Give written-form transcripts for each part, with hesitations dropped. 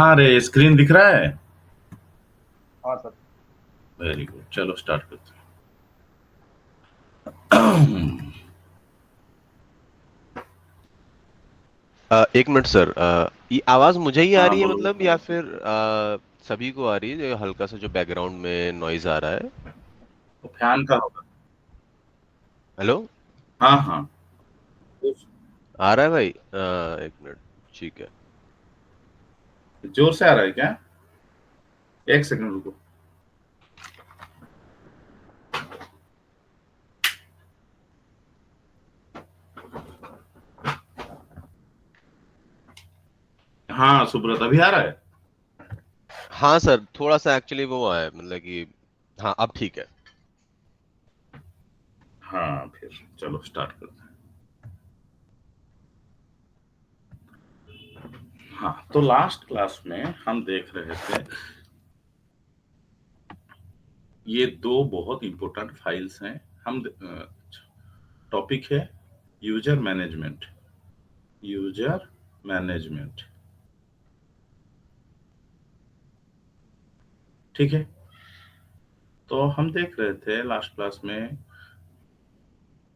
हाँ रे, स्क्रीन दिख रहा है। हाँ सर। वेरी गुड, चलो स्टार्ट करते हैं। एक मिनट सर। ये आवाज मुझे ही आ हाँ रही है बोलो। मतलब, या फिर सभी को आ रही है? जो हल्का सा जो बैकग्राउंड में नॉइज आ रहा है। वो फैन का होगा। हेलो। हाँ हाँ। आ रहा है भाई? एक मिनट। ठीक है। जोर से आ रहा है क्या? एक सेकंड रुको। हाँ सुब्रत, अभी आ रहा है। हाँ सर, थोड़ा सा एक्चुअली वो है, मतलब कि हाँ अब ठीक है। हाँ फिर चलो स्टार्ट करते हैं। हाँ, तो लास्ट क्लास में हम देख रहे थे, ये दो बहुत इंपॉर्टेंट फाइल्स हैं। हम टॉपिक है यूजर मैनेजमेंट। यूजर मैनेजमेंट, ठीक है। तो हम देख रहे थे लास्ट क्लास में,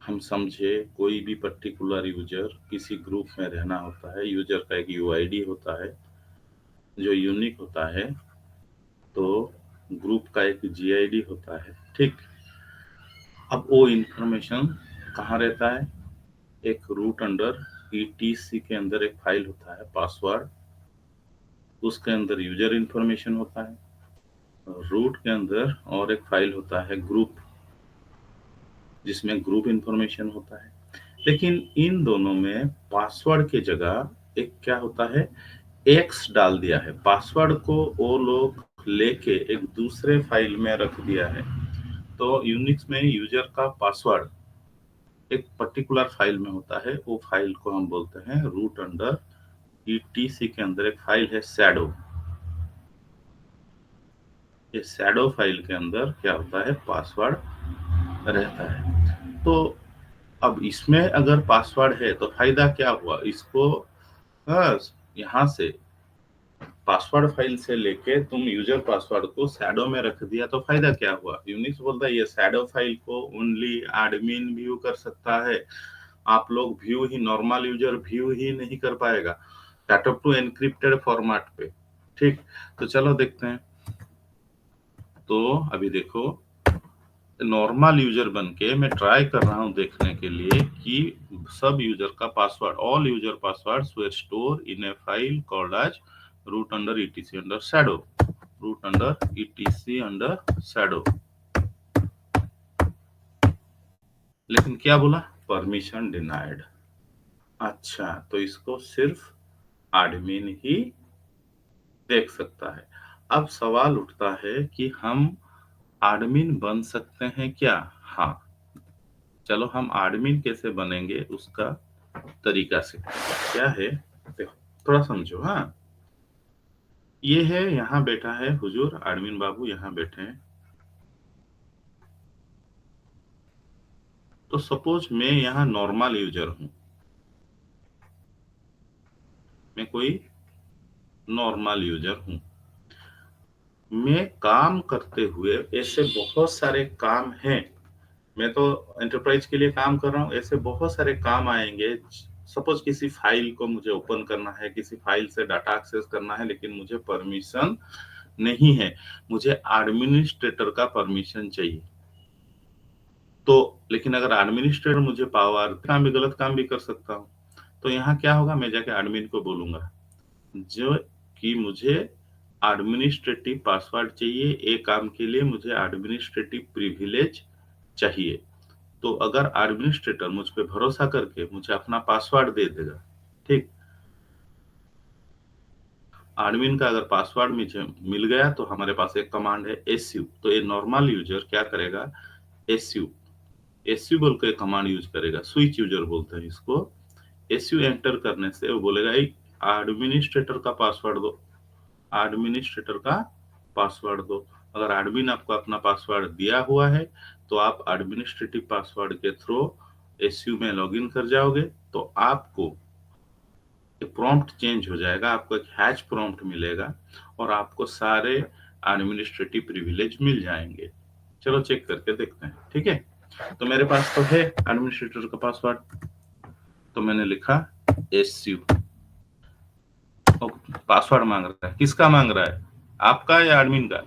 हम समझे कोई भी पर्टिकुलर यूजर किसी ग्रुप में रहना होता है। यूजर का एक यूआईडी होता है जो यूनिक होता है। तो ग्रुप का एक जीआईडी होता है, ठीक। अब वो इंफॉर्मेशन कहाँ रहता है? एक रूट अंडर ईटीसी के अंदर एक फाइल होता है पासवर्ड, उसके अंदर यूजर इंफॉर्मेशन होता है। रूट के अंदर और एक फाइल होता है ग्रुप, जिसमें ग्रुप इंफॉर्मेशन होता है। लेकिन इन दोनों में पासवर्ड की जगह एक क्या होता है, एक्स डाल दिया है। पासवर्ड को वो लोग लेके एक दूसरे फाइल में रख दिया है। तो यूनिक्स में यूजर का पासवर्ड एक पर्टिकुलर फाइल में होता है। वो फाइल को हम बोलते हैं रूट अंडर ईटीसी के अंदर एक फाइल है शैडो। ये शैडो फाइल के अंदर क्या होता है, पासवर्ड रहता है। तो अब इसमें अगर पासवर्ड है तो फायदा क्या हुआ इसको? बस यहाँ से पासवर्ड फाइल से लेके तुम यूजर पासवर्ड को शैडो में रख दिया तो फायदा क्या हुआ? यूनिक्स बोलता है ये शैडो फाइल को ओनली एडमिन व्यू कर सकता है। आप लोग व्यू ही, नॉर्मल यूजर व्यू ही नहीं कर पाएगा, डाटा टू एनक्रिप्टेड फॉर्मेट पे, ठीक। तो चलो देखते हैं। तो अभी देखो, नॉर्मल यूजर बन के मैं ट्राई कर रहा हूं देखने के लिए कि सब यूजर का password, all user passwords were stored in a file called as root under ETC under shadow. Root under ETC under shadow. लेकिन क्या बोला? Permission denied. अच्छा, तो इसको सिर्फ एडमिन ही देख सकता है। अब सवाल उठता है कि हम एडमिन बन सकते हैं क्या? हाँ, चलो हम एडमिन कैसे बनेंगे उसका तरीका से क्या है, देखो थोड़ा समझो। हाँ, ये है, यहाँ बैठा है हुजूर एडमिन बाबू, यहाँ बैठे हैं। तो सपोज मैं यहाँ नॉर्मल यूजर हूँ, मैं कोई नॉर्मल यूजर हूँ। मैं काम करते हुए ऐसे बहुत सारे काम हैं, मैं तो एंटरप्राइज के लिए काम कर रहा हूँ, ऐसे बहुत सारे काम आएंगे। सपोज किसी फाइल को मुझे ओपन करना है, किसी फाइल से डाटा एक्सेस करना है, लेकिन मुझे परमिशन नहीं है, मुझे एडमिनिस्ट्रेटर का परमिशन चाहिए। तो लेकिन अगर एडमिनिस्ट्रेटर मुझे पावर, काम भी गलत काम भी कर सकता हूँ। तो यहाँ क्या होगा, मैं जाके एडमिन को बोलूंगा जो कि मुझे एडमिनिस्ट्रेटिव पासवर्ड चाहिए, एक काम के लिए मुझे एडमिनिस्ट्रेटिव प्रिविलेज चाहिए। तो अगर एडमिनिस्ट्रेटर मुझ पे भरोसा करके मुझे अपना पासवर्ड दे देगा, ठीक, एडमिन का अगर पासवर्ड मुझे मिल गया तो हमारे पास एक कमांड है एसयू। तो ये नॉर्मल यूजर क्या करेगा, एसयू, एसयू बोल के कमांड यूज करेगा। स्विच यूजर बोलते हैं इसको। एसयू एंटर करने से वो बोलेगा एडमिनिस्ट्रेटर का पासवर्ड दो, एडमिनिस्ट्रेटर का पासवर्ड दो। अगर एडमिन आपको अपना पासवर्ड दिया हुआ है तो आप एडमिनिस्ट्रेटिव पासवर्ड के थ्रू एसयू में लॉगिन कर जाओगे। तो आपको प्रॉम्प्ट चेंज हो जाएगा, आपको एक हैश प्रॉम्प्ट मिलेगा और आपको सारे एडमिनिस्ट्रेटिव प्रिविलेज मिल जाएंगे। चलो चेक करके देखते हैं, ठीक है। तो मेरे पास तो है एडमिनिस्ट्रेटर का पासवर्ड, तो मैंने लिखा SU। पासवर्ड मांग रहा है, किसका मांग रहा है, आपका या एडमिन का?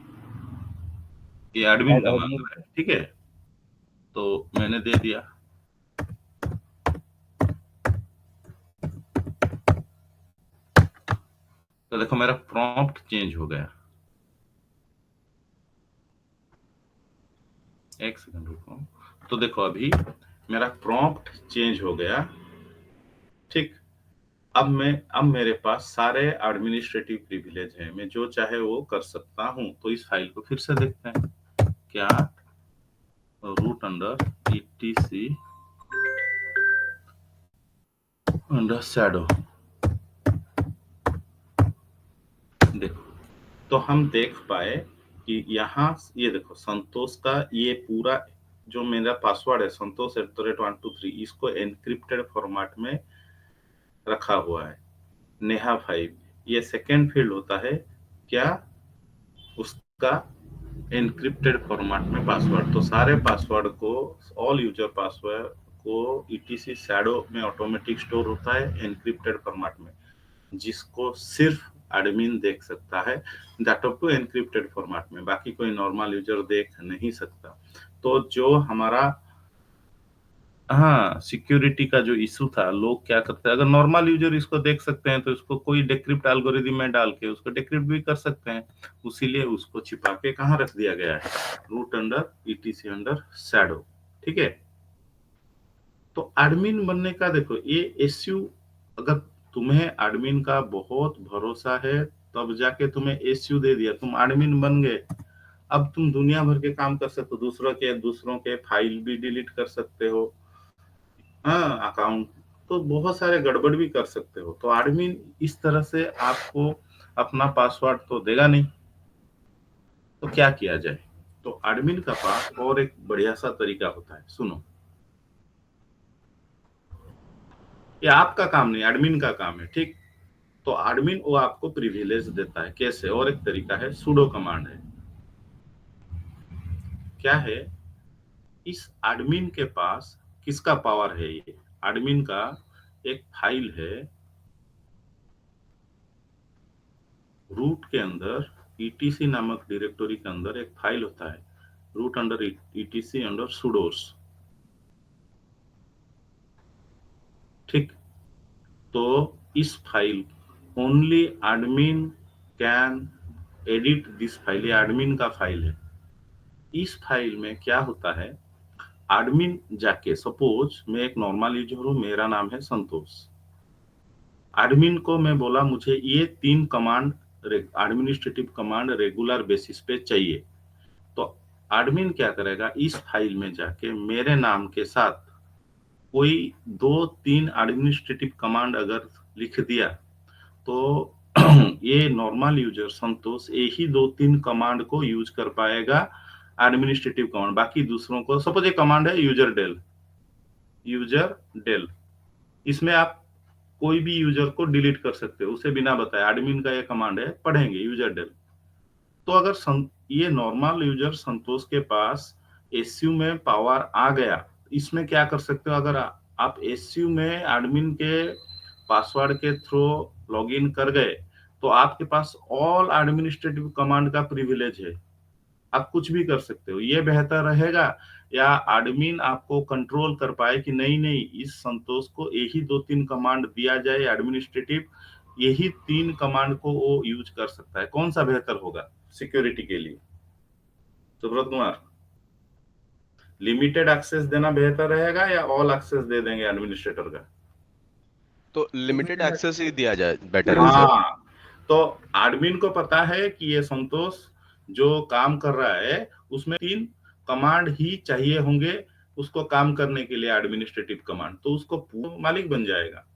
ये एडमिन का मांग एडमिन। रहा है, ठीक है। तो मैंने दे दिया। तो देखो मेरा प्रॉम्प्ट चेंज हो गया। एक सेकंड रुको। तो देखो अभी मेरा प्रॉम्प्ट चेंज हो गया, ठीक। अब मेरे पास सारे एडमिनिस्ट्रेटिव प्रिविलेज हैं, मैं जो चाहे वो कर सकता हूं। तो इस फाइल को फिर से देखते हैं। क्या root under etc under shadow. देखो, तो हम देख पाए कि यहाँ ये देखो संतोष का ये पूरा जो मेरा पासवर्ड है संतोष@123, इसको एनक्रिप्टेड फॉर्मेट में रखा हुआ है। नेहा 5 ये सेकेंड फील्ड होता है क्या, उसका एनक्रिप्टेड फॉर्मेट में पासवर्ड। तो सारे पासवर्ड को, ऑल यूजर पासवर्ड को etc शैडो में ऑटोमेटिक स्टोर होता है एनक्रिप्टेड फॉर्मेट में, जिसको सिर्फ एडमिन देख सकता है, that of to encrypted format में, बाकी कोई नॉर्मल यूजर देख नहीं सकता। तो जो हमारा हाँ सिक्योरिटी का जो इशू था, लोग क्या करते हैं, अगर नॉर्मल यूजर इसको देख सकते हैं तो इसको कोई डिक्रिप्ट एल्गोरिथम में डाल के उसको डिक्रिप्ट भी कर सकते हैं। उसीलिए उसको छिपा के कहाँ रख दिया गया है, root under etc under shadow, ठीक है। तो एडमिन बनने का देखो ये एसयू, अगर तुम्हें एडमिन का बहुत भरोसा है तब जाके तुम्हें एसयू दे दिया, तुम एडमिन बन गए। अब तुम दुनिया भर के काम कर सकते हो, दूसरों के फाइल भी डिलीट कर सकते हो, हाँ अकाउंट, तो बहुत सारे गड़बड़ भी कर सकते हो। तो एडमिन इस तरह से आपको अपना पासवर्ड तो देगा नहीं, तो क्या किया जाए। तो एडमिन का पास और एक बढ़िया सा तरीका होता है, सुनो। ये आपका काम नहीं, एडमिन का काम है, ठीक। तो एडमिन वो आपको प्रिविलेज देता है, कैसे, और एक तरीका है सुडो कमांड है। क्या है, इस एडमिन के पास किसका पावर है, ये एडमिन का एक फाइल है रूट के अंदर, etc नामक डायरेक्टरी के अंदर एक फाइल होता है रूट अंडर etc अंडर सुडोस, ठीक। तो इस file only admin can edit this file, ये एडमिन का फाइल है। इस फाइल में क्या होता है, एडमिन जाके, सपोज मैं एक नॉर्मल यूजर हूं, मेरा नाम है संतोष, एडमिन को मैं बोला मुझे ये 3 command, administrative command regular basis पे चाहिए। तो एडमिन क्या करेगा, इस फाइल में जाके मेरे नाम के साथ कोई 2-3 एडमिनिस्ट्रेटिव कमांड अगर लिख दिया, तो ये नॉर्मल यूजर संतोष यही 2-3 कमांड को यूज कर पाएगा, एडमिनिस्ट्रेटिव कमांड। बाकी दूसरों को, सपोज ये कमांड है यूजर डेल, इसमें आप कोई भी यूजर को डिलीट कर सकते हो उसे बिना बताए, एडमिन का ये कमांड है, पढ़ेंगे यूजर डेल। तो अगर ये नॉर्मल यूजर संतोष के पास एसयू में पावर आ गया, इसमें क्या कर सकते हो, अगर आप एसयू में एडमिन के पासवर्ड के थ्रू लॉगिन कर गए, तो आपके पास ऑल एडमिनिस्ट्रेटिव कमांड का प्रिविलेज है, आप कुछ भी कर सकते हो। ये बेहतर रहेगा या एडमिन आपको कंट्रोल कर पाए कि नहीं नहीं इस संतोष को यही 2-3 कमांड दिया जाए एडमिनिस्ट्रेटिव, यही 3 कमांड को वो यूज कर सकता है, कौन सा बेहतर होगा सिक्योरिटी के लिए? सुब्रत कुमार, लिमिटेड एक्सेस देना बेहतर रहेगा या ऑल एक्सेस दे देंगे एडमिनिस्ट्रेटर का? तो लिमिटेड एक्सेस ही दिया जाए, बेटर है सर। हाँ, तो एडमिन को पता है कि ये संतोष जो काम कर रहा है उसमें 3 कमांड ही चाहिए होंगे उसको काम करने के लिए, एडमिनिस्ट्रेटिव कमांड, तो उसको पूरा मालिक बन जाएगा।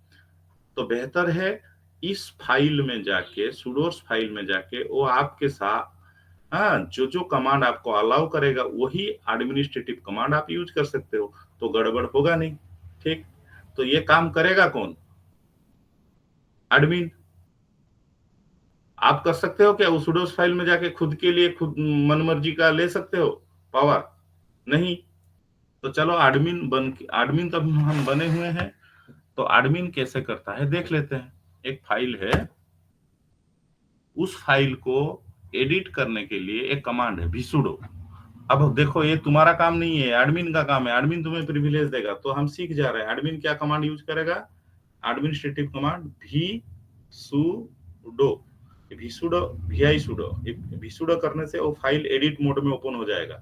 तो बेहतर है इस फाइल में जाके, सुडोस फाइल में जाके वो आपके साथ, हाँ जो जो कमांड आपको अलाउ करेगा वही एडमिनिस्ट्रेटिव कमांड आप यूज कर सकते हो, तो गड़बड़ होगा नहीं, ठीक। तो ये काम करेगा कौन, एडमिन। आप कर सकते हो क्या उस सुडोस फाइल में जाके खुद के लिए खुद मनमर्जी का ले सकते हो पावर? नहीं। तो चलो एडमिन तो हम बने हुए हैं, तो एडमिन कैसे करता है देख लेते हैं। एक फाइल है, उस फाइल को एडिट करने के लिए एक कमांड है vsudo। अब देखो ये तुम्हारा काम नहीं है, एडमिन का काम है, एडमिन तुम्हें प्रिविलेज देगा। तो हम सीख जा रहे हैं एडमिन क्या कमांड यूज करेगा। Administrative command vsudo। vsudo visudo करने से वो फाइल एडिट मोड में ओपन हो जाएगा।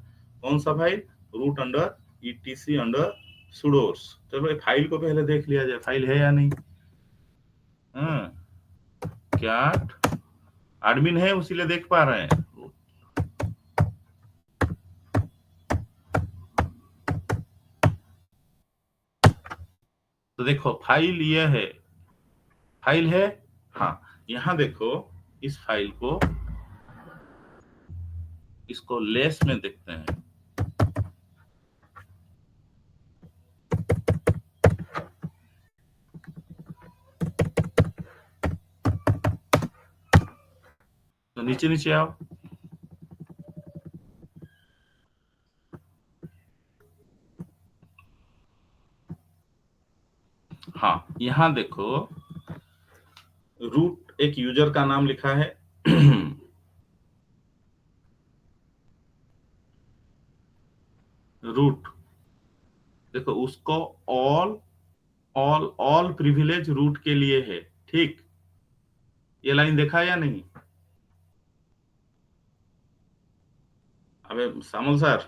कौन सा फाइल? Root under etc under sudos। चलो ये फाइल को पहले देख लिया जाए, फाइल है या नहीं। क्या एडमिन है उसीलिए देख पा रहे हैं। तो देखो फाइल ये है, फाइल है। हाँ, यहां देखो इस फाइल को, इसको लेस में देखते हैं। तो नीचे नीचे आओ। हाँ, यहां देखो रूट एक यूजर का नाम लिखा है रूट। देखो उसको ऑल प्रिविलेज रूट के लिए है, ठीक। ये लाइन देखा या नहीं? अबे सामुल सर।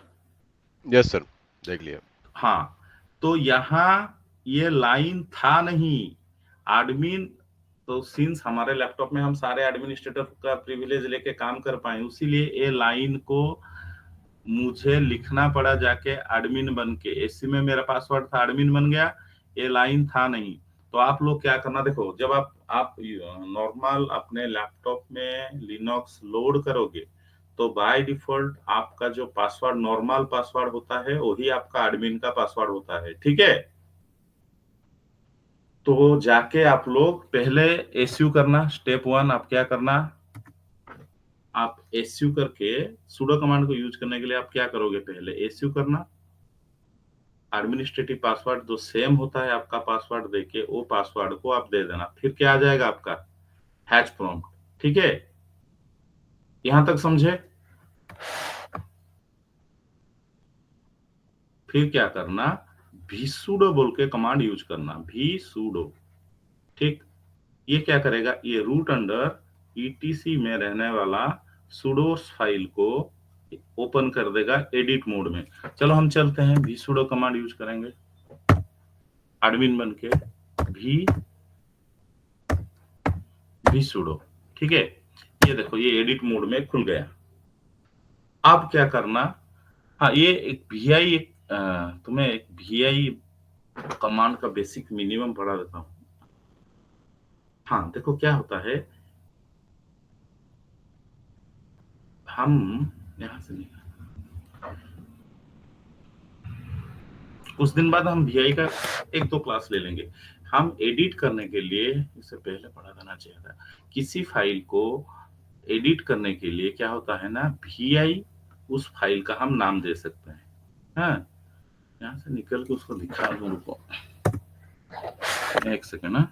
यस सर, देख लिया। हाँ, तो यहाँ ये लाइन था नहीं। एडमिन तो सिंस हमारे लैपटॉप में हम सारे एडमिनिस्ट्रेटर का प्रिविलेज लेके काम कर पाए, इसीलिए ये लाइन को मुझे लिखना पड़ा जाके एडमिन बन के। एसी में मेरा पासवर्ड था, एडमिन बन गया, ये लाइन था नहीं। तो आप लोग क्या करना, देखो जब आप नॉर्मल अपने लैपटॉप में लिनक्स लोड करोगे तो बाय डिफॉल्ट आपका जो पासवर्ड नॉर्मल पासवर्ड होता है वही आपका एडमिन का पासवर्ड होता है, ठीक है। तो जाके आप लोग पहले एसयू करना, स्टेप 1 आप क्या करना, आप एसयू करके sudo कमांड को यूज करने के लिए आप क्या करोगे, पहले एसयू करना। एडमिनिस्ट्रेटिव पासवर्ड जो सेम होता है आपका पासवर्ड देके वो पासवर्ड को आप दे देना, फिर क्या आ जाएगा आपका हैश प्रॉम्प्ट, ठीक है। यहां तक समझे? फिर क्या करना, vsudo बोल के कमांड यूज करना, vsudo, ठीक। ये क्या करेगा, ये रूट अंडर etc में रहने वाला sudos फाइल को ओपन कर देगा एडिट मोड में। चलो हम चलते हैं, vsudo कमांड यूज करेंगे एडमिन बन के, vsudo, ठीक है। ये देखो ये एडिट मोड में खुल गया। अब क्या करना, हाँ ये एक vi तुम्हें एक vi कमांड का बेसिक मिनिमम पढ़ा देता हूँ। हाँ देखो क्या होता है, हम यहां से नहीं, कुछ दिन बाद हम vi का 1-2 क्लास ले लेंगे। हम एडिट करने के लिए, इससे पहले पढ़ा देना चाहिए था, किसी फाइल को एडिट करने के लिए क्या होता है ना, vi उस फाइल का हम नाम दे सकते हैं। हाँ, यहाँ से निकल के उसको दिखा दूं, रुको एक सेकेंड ना।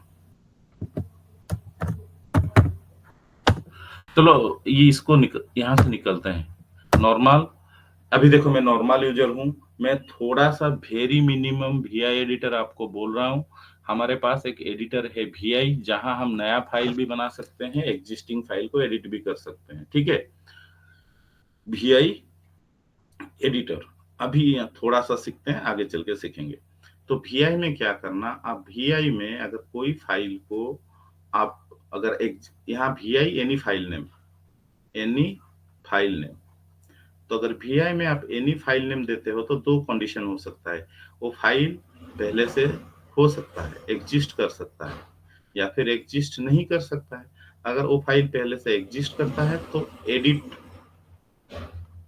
चलो ये इसको यहाँ से निकलते हैं नॉर्मल। अभी देखो मैं नॉर्मल यूजर हूँ, मैं थोड़ा सा वेरी मिनिमम vi एडिटर आपको बोल रहा हूँ। हमारे पास एक एडिटर है vi, जहां हम नया फाइल भी बना सकते हैं, एग्जिस्टिंग फाइल को एडिट भी कर सकते हैं, ठीक है। vi एडिटर अभी थोड़ा सा सीखते हैं, आगे चल के सीखेंगे। तो vi में क्या करना, आप vi में अगर कोई फाइल को आप अगर एक यहाँ vi एनी फाइल नेम, तो अगर vi में आप एनी फाइल नेम देते हो तो 2 कंडीशन हो सकता है। वो फाइल पहले से हो सकता है, एग्जिस्ट कर सकता है, या फिर एग्जिस्ट नहीं कर सकता है। अगर वो फाइल पहले से एग्जिस्ट करता है तो एडिट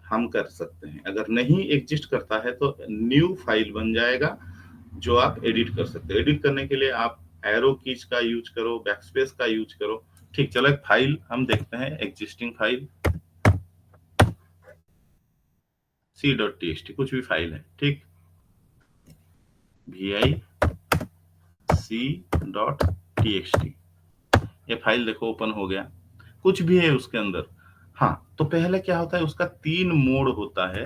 हम कर सकते हैं, अगर नहीं एग्जिस्ट करता है तो न्यू फाइल बन जाएगा जो आप एडिट कर सकते हैं। एडिट करने के लिए आप एरो कीज का यूज करो, बैकस्पेस का यूज करो। ठीक, चलो एक फाइल हम देखते हैं, एग्जिस्टिंग फाइल c.txt, कुछ भी फाइल है, ठीक, vic.txt, ये फाइल देखो ओपन हो गया, कुछ भी है उसके अंदर। हाँ, तो पहले क्या होता है, उसका 3 मोड होता है।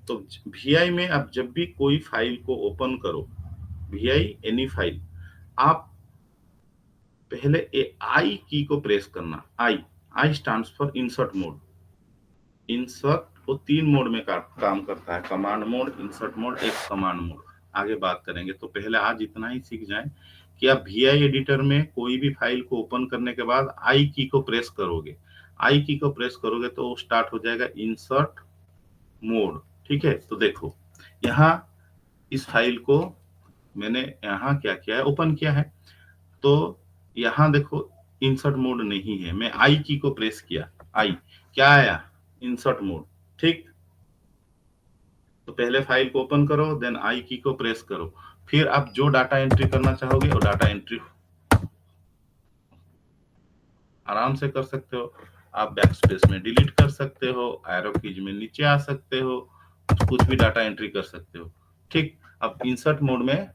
तो vi में आप जब भी कोई फाइल को ओपन करो, vi एनी फाइल, आप पहले आई की को प्रेस करना। आई stands for insert mode. Insert वो 3 मोड में काम करता है, कमांड मोड, इंसर्ट मोड, एक कमांड मोड। आगे बात करेंगे, तो पहले आज इतना ही सीख जाएं कि आप वीआई एडिटर में कोई भी फाइल को ओपन करने के बाद आई की को प्रेस करोगे। आई की को प्रेस करोगे तो स्टार्ट हो जाएगा इंसर्ट मोड। ठीक है, तो देखो यहाँ इस फाइल को मैंने यहाँ क्या किया है, ओपन किया है, तो यहाँ देखो इंसर्ट मोड नहीं है, मैं आई की को प्रेस किया, आई क्या आया, इंसर्ट मोड। ठीक, तो पहले फाइल को ओपन करो, देन आई की को प्रेस करो, फिर आप जो डाटा एंट्री करना चाहोगे वो डाटा एंट्री आराम से कर सकते हो। आप बैकस्पेस में डिलीट कर सकते हो, एरो कीज में नीचे आ सकते हो, कुछ भी डाटा एंट्री कर सकते हो। ठीक, अब इंसर्ट मोड में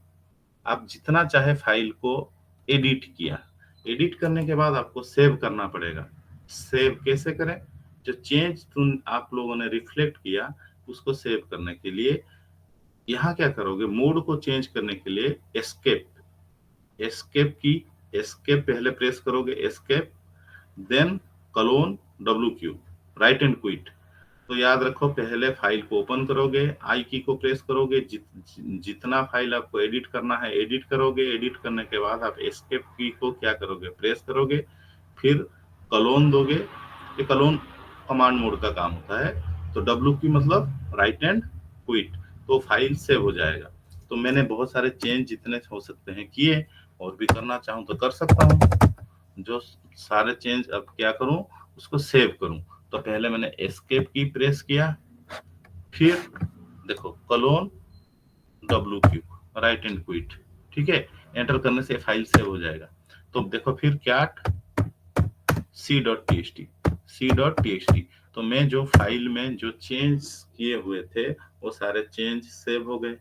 आप जितना चाहे फाइल को एडिट किया, एडिट करने के बाद आपको सेव करना पड़ेगा। सेव कैसे करें, जो चेंज आप लोगों ने रिफ्लेक्ट किया उसको सेव करने के लिए यहाँ क्या करोगे, मोड को चेंज करने के लिए एस्केप, एस्केप की, एस्केप पहले प्रेस करोगे, escape, then colon WQ, write and quit. तो याद रखो, पहले फाइल को ओपन करोगे, आई की को प्रेस करोगे, जितना फाइल आपको एडिट करना है एडिट करोगे, एडिट करने के बाद आप एस्केप की को क्या करोगे, प्रेस करोगे, फिर कलोन दोगे। ये कलोन कमांड मोड का काम होता है, तो WQ मतलब राइट एंड क्विट, तो फाइल सेव हो जाएगा। तो मैंने बहुत सारे चेंज जितने हो सकते हैं किए, और भी करना चाहूँ तो कर सकता हूँ। जो सारे चेंज अब क्या करूं, उसको सेव करूं, तो पहले मैंने एस्केप की प्रेस किया, फिर देखो clone WQ, write and quit. ठीक है, एंटर करने से फाइल सेव हो जाएगा। तो देखो फिर क्या, c.txt, तो मैं जो फाइल में जो चेंज किए हुए थे वो सारे चेंज सेव हो गए।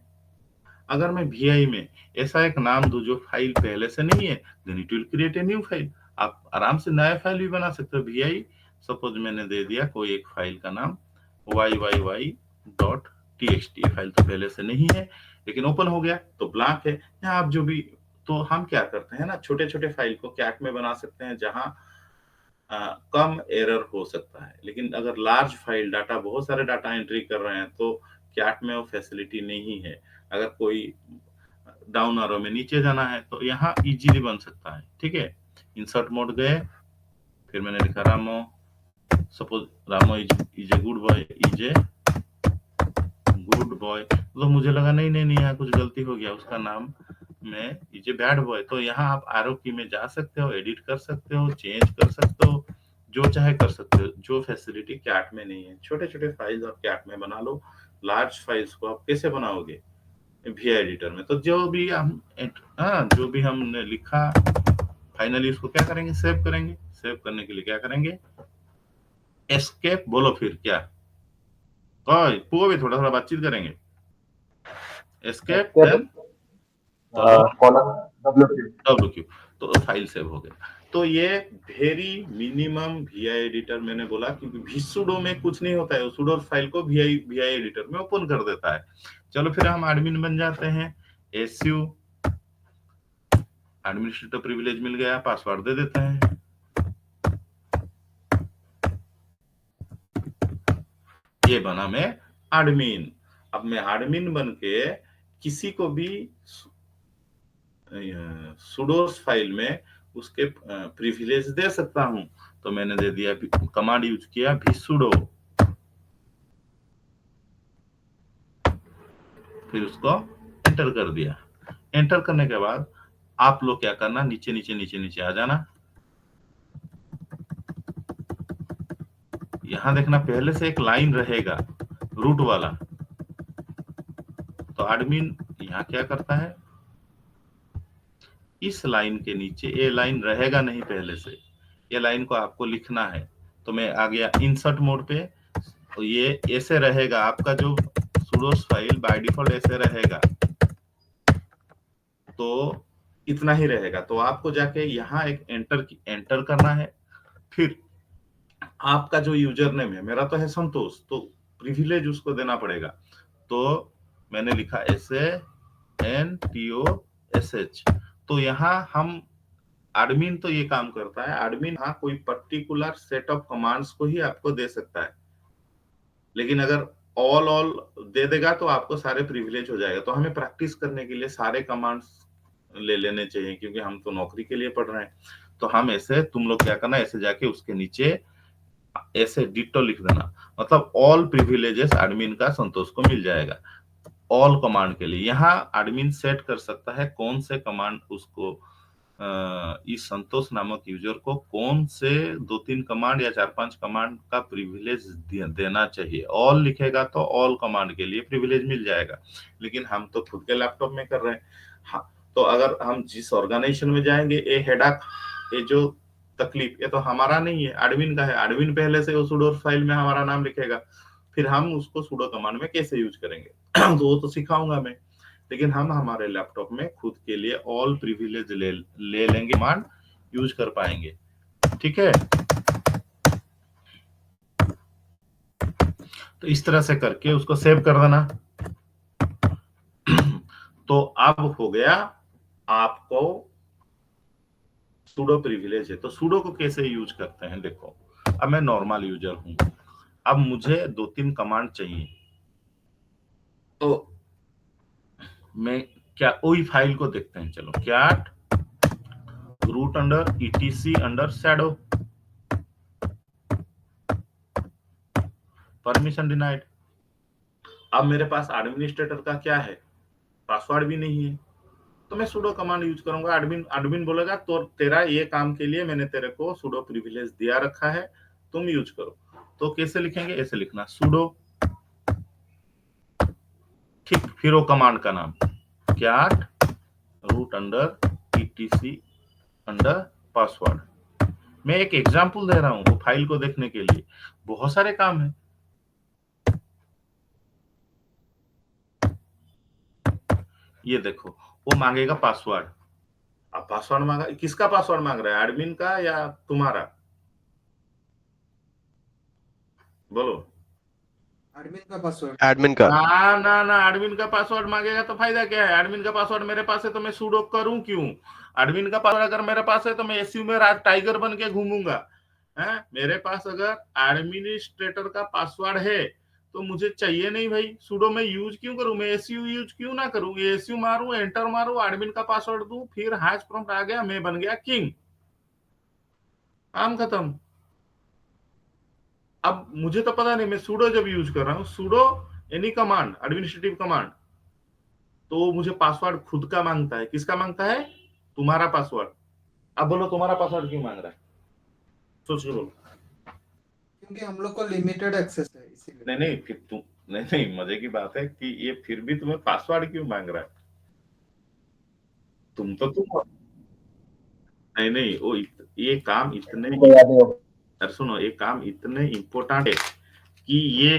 अगर मैं वीआई में ऐसा एक नाम दूं जो फाइल पहले से नहीं है, then it will create a new file. आप आराम से नया फाइल भी बना सकते हो। वीआई सपोज मैंने दे दिया कोई एक फाइल का नाम YYY.txt, ये फाइल तो पहले से नहीं है लेकिन ओपन हो गया तो ब्लैंक है। यहाँ आप जो भी, तो हम क्या करते हैं ना, छोटे छोटे फाइल को कैट में बना सकते हैं जहाँ कम एरर हो सकता है, लेकिन अगर लार्ज फाइल डाटा, बहुत सारे डाटा एंट्री कर रहे हैं तो कैट में वो फैसिलिटी नहीं है। अगर कोई डाउन एरो में नीचे जाना है तो यहाँ इजीली बन सकता है। ठीक है, इंसर्ट मोड गए, फिर मैंने लिखा रामो, सपोज रामो is a good boy, is a good boy, तो मुझे लगा नहीं नहीं नहीं यहाँ कुछ गलती हो गया, उसका नाम मैं इज ए बैड बॉय। तो यहाँ आप एरो की में जा सकते हो, एडिट कर सकते हो, चेंज कर सकते हो, जो चाहे कर सकते हो, जो फैसिलिटी कैट में नहीं है। छोटे छोटे फाइल्स आप कैट में बना लो, लार्ज फाइल्स को आप कैसे बनाओगे, वी एडिटर में। तो जो भी हम जो भी हमने लिखा फाइनली उसको क्या करेंगे, सेव करेंगे। सेव करने के लिए क्या करेंगे, एस्केप बोलो, फिर क्या वो भी थोड़ा थोड़ा बातचीत करेंगे। एस्केप देन WQ, तो फाइल सेव हो गया। तो ये वेरी मिनिमम वीआई एडिटर मैंने बोला, क्योंकि vsudo में कुछ नहीं होता है, sudo फाइल को वीआई एडिटर में ओपन कर देता है। चलो फिर हम एडमिन बन जाते हैं। SU एडमिनिस्ट्रेटर प्रिविलेज मिल गया, पासवर्ड दे देते हैं। ये बना मैं एडमिन। अब मैं एडमिन बन के किसी को भी सुडोस फाइल में उसके प्रिविलेज दे सकता हूं। तो मैंने दे दिया, कमांड यूज किया vsudo, फिर उसको एंटर कर दिया। एंटर करने के बाद आप लोग क्या करना, नीचे नीचे नीचे नीचे आ जाना। यहां देखना पहले से एक लाइन रहेगा रूट वाला। तो एडमिन यहाँ क्या करता है, इस लाइन के नीचे ये लाइन रहेगा नहीं पहले से, ये लाइन को आपको लिखना है। तो मैं आ गया इंसर्ट मोड पे, तो ये ऐसे रहेगा आपका जो सुडोस फाइल बाय डिफॉल्ट ऐसे रहेगा, तो इतना ही रहेगा। तो आपको जाके यहाँ एक एंटर करना है। फिर आपका जो यूजर नेम है, मेरा तो है संतोष, तो प्रिविलेज उसको देना पड़ेगा। तो मैंने लिखा SANTOSH। तो यहाँ हम एडमिन तो ये काम करता है, एडमिन हाँ कोई पर्टिकुलर सेट ऑफ कमांड्स को ही आपको दे सकता है, लेकिन अगर ऑल दे देगा तो आपको सारे प्रिविलेज हो जाएगा। तो हमें प्रैक्टिस करने के लिए सारे कमांड्स ले लेने चाहिए, क्योंकि हम तो नौकरी के लिए पढ़ रहे हैं। तो हम ऐसे, तुम लोग क्या करना, ऐसे जाके उसके नीचे ऐसे डिटो लिख देना, मतलब ऑल प्रिविलेजेस एडमिन का संतोष को मिल जाएगा। ऑल कमांड के लिए यहाँ एडमिन सेट कर सकता है कौन से कमांड उसको इस संतोष नामक यूजर को कौन से 2-3 कमांड या 4-5 कमांड का प्रिविलेज देना चाहिए। ऑल लिखेगा तो ऑल कमांड के लिए प्रिविलेज मिल जाएगा, लेकिन हम तो खुद के लैपटॉप में कर रहे हैं। हाँ, तो अगर हम जिस ऑर्गेनाइजेशन में जाएंगे, ये हेडक, ये जो तकलीफ, ये तो हमारा नहीं है, एडमिन का है। एडमिन पहले से उस सुडो फाइल में हमारा नाम लिखेगा, फिर हम उसको सुडो कमांड में कैसे यूज करेंगे तो वो तो सिखाऊंगा मैं। लेकिन हम हमारे लैपटॉप में खुद के लिए ऑल प्रिविलेज ले लेंगे, कमांड यूज कर पाएंगे। ठीक है, तो इस तरह से करके उसको सेव कर देना। तो अब हो गया आपको सुडो प्रिविलेज है। तो सुडो को कैसे यूज करते हैं, देखो अब मैं नॉर्मल यूजर हूं, अब मुझे 2-3 कमांड चाहिए, तो मैं क्या वही फाइल को देखते हैं। चलो, cat root under etc under shadow, permission denied. अब मेरे पास एडमिनिस्ट्रेटर का क्या है, पासवर्ड भी नहीं है, तो मैं सुडो कमांड यूज करूंगा। एडमिन बोलेगा तो तेरा ये काम के लिए मैंने तेरे को सुडो प्रिविलेज दिया रखा है, तुम यूज करो। तो कैसे लिखेंगे, ऐसे लिखना सुडो, ठीक, फिर वो कमांड का नाम cat root under etc under password. मैं एक एग्जांपल दे रहा हूं वो फाइल को देखने के लिए, बहुत सारे काम है। ये देखो, वो मांगेगा पासवर्ड। अब पासवर्ड मांगा, किसका पासवर्ड मांग रहा है, एडमिन का या तुम्हारा, बोलो। एडमिन का पासवर्ड। एडमिन का। ना ना ना, एडमिन का पासवर्ड मांगेगा तो फायदा क्या है। एडमिन का पासवर्ड मेरे पास है तो मैं सुडो करूं क्यों। एडमिन का पासवर्ड अगर मेरे पास है तो मैं एसयू में राज टाइगर बन के घूमूंगा। है, मेरे पास अगर एडमिनिस्ट्रेटर का पासवर्ड है तो मुझे चाहिए नहीं भाई, सुडो में यूज क्यों करूं, मैं एसयू यूज क्यों ना करूं। एसयू मारूं, एंटर मारूं, एडमिन का पासवर्ड दूं, फिर हैश प्रॉम्प्ट आ गया, मैं बन गया किंग, काम खत्म। अब मुझे तो पता नहीं, मैं सुडो जब यूज कर रहा हूं, sudo any command, administrative command, तो मुझे पासवर्ड खुद का मांगता है। किसका मांगता है, तुम्हारा पासवर्ड। अब बोलो तुम्हारा पासवर्ड क्यों मांग रहा है, सोच के बोलो। क्योंकि हम लोग को लिमिटेड एक्सेस है इसीलिए। नहीं नहीं, फिर तुम, नहीं नहीं, मजे की बात है कि ये फिर भी तुम्हें पासवर्ड क्यों मांग रहा है। तुम नहीं नहीं, वो ये काम इतने, अरे सुनो, ये काम इतने इम्पोर्टेंट है कि ये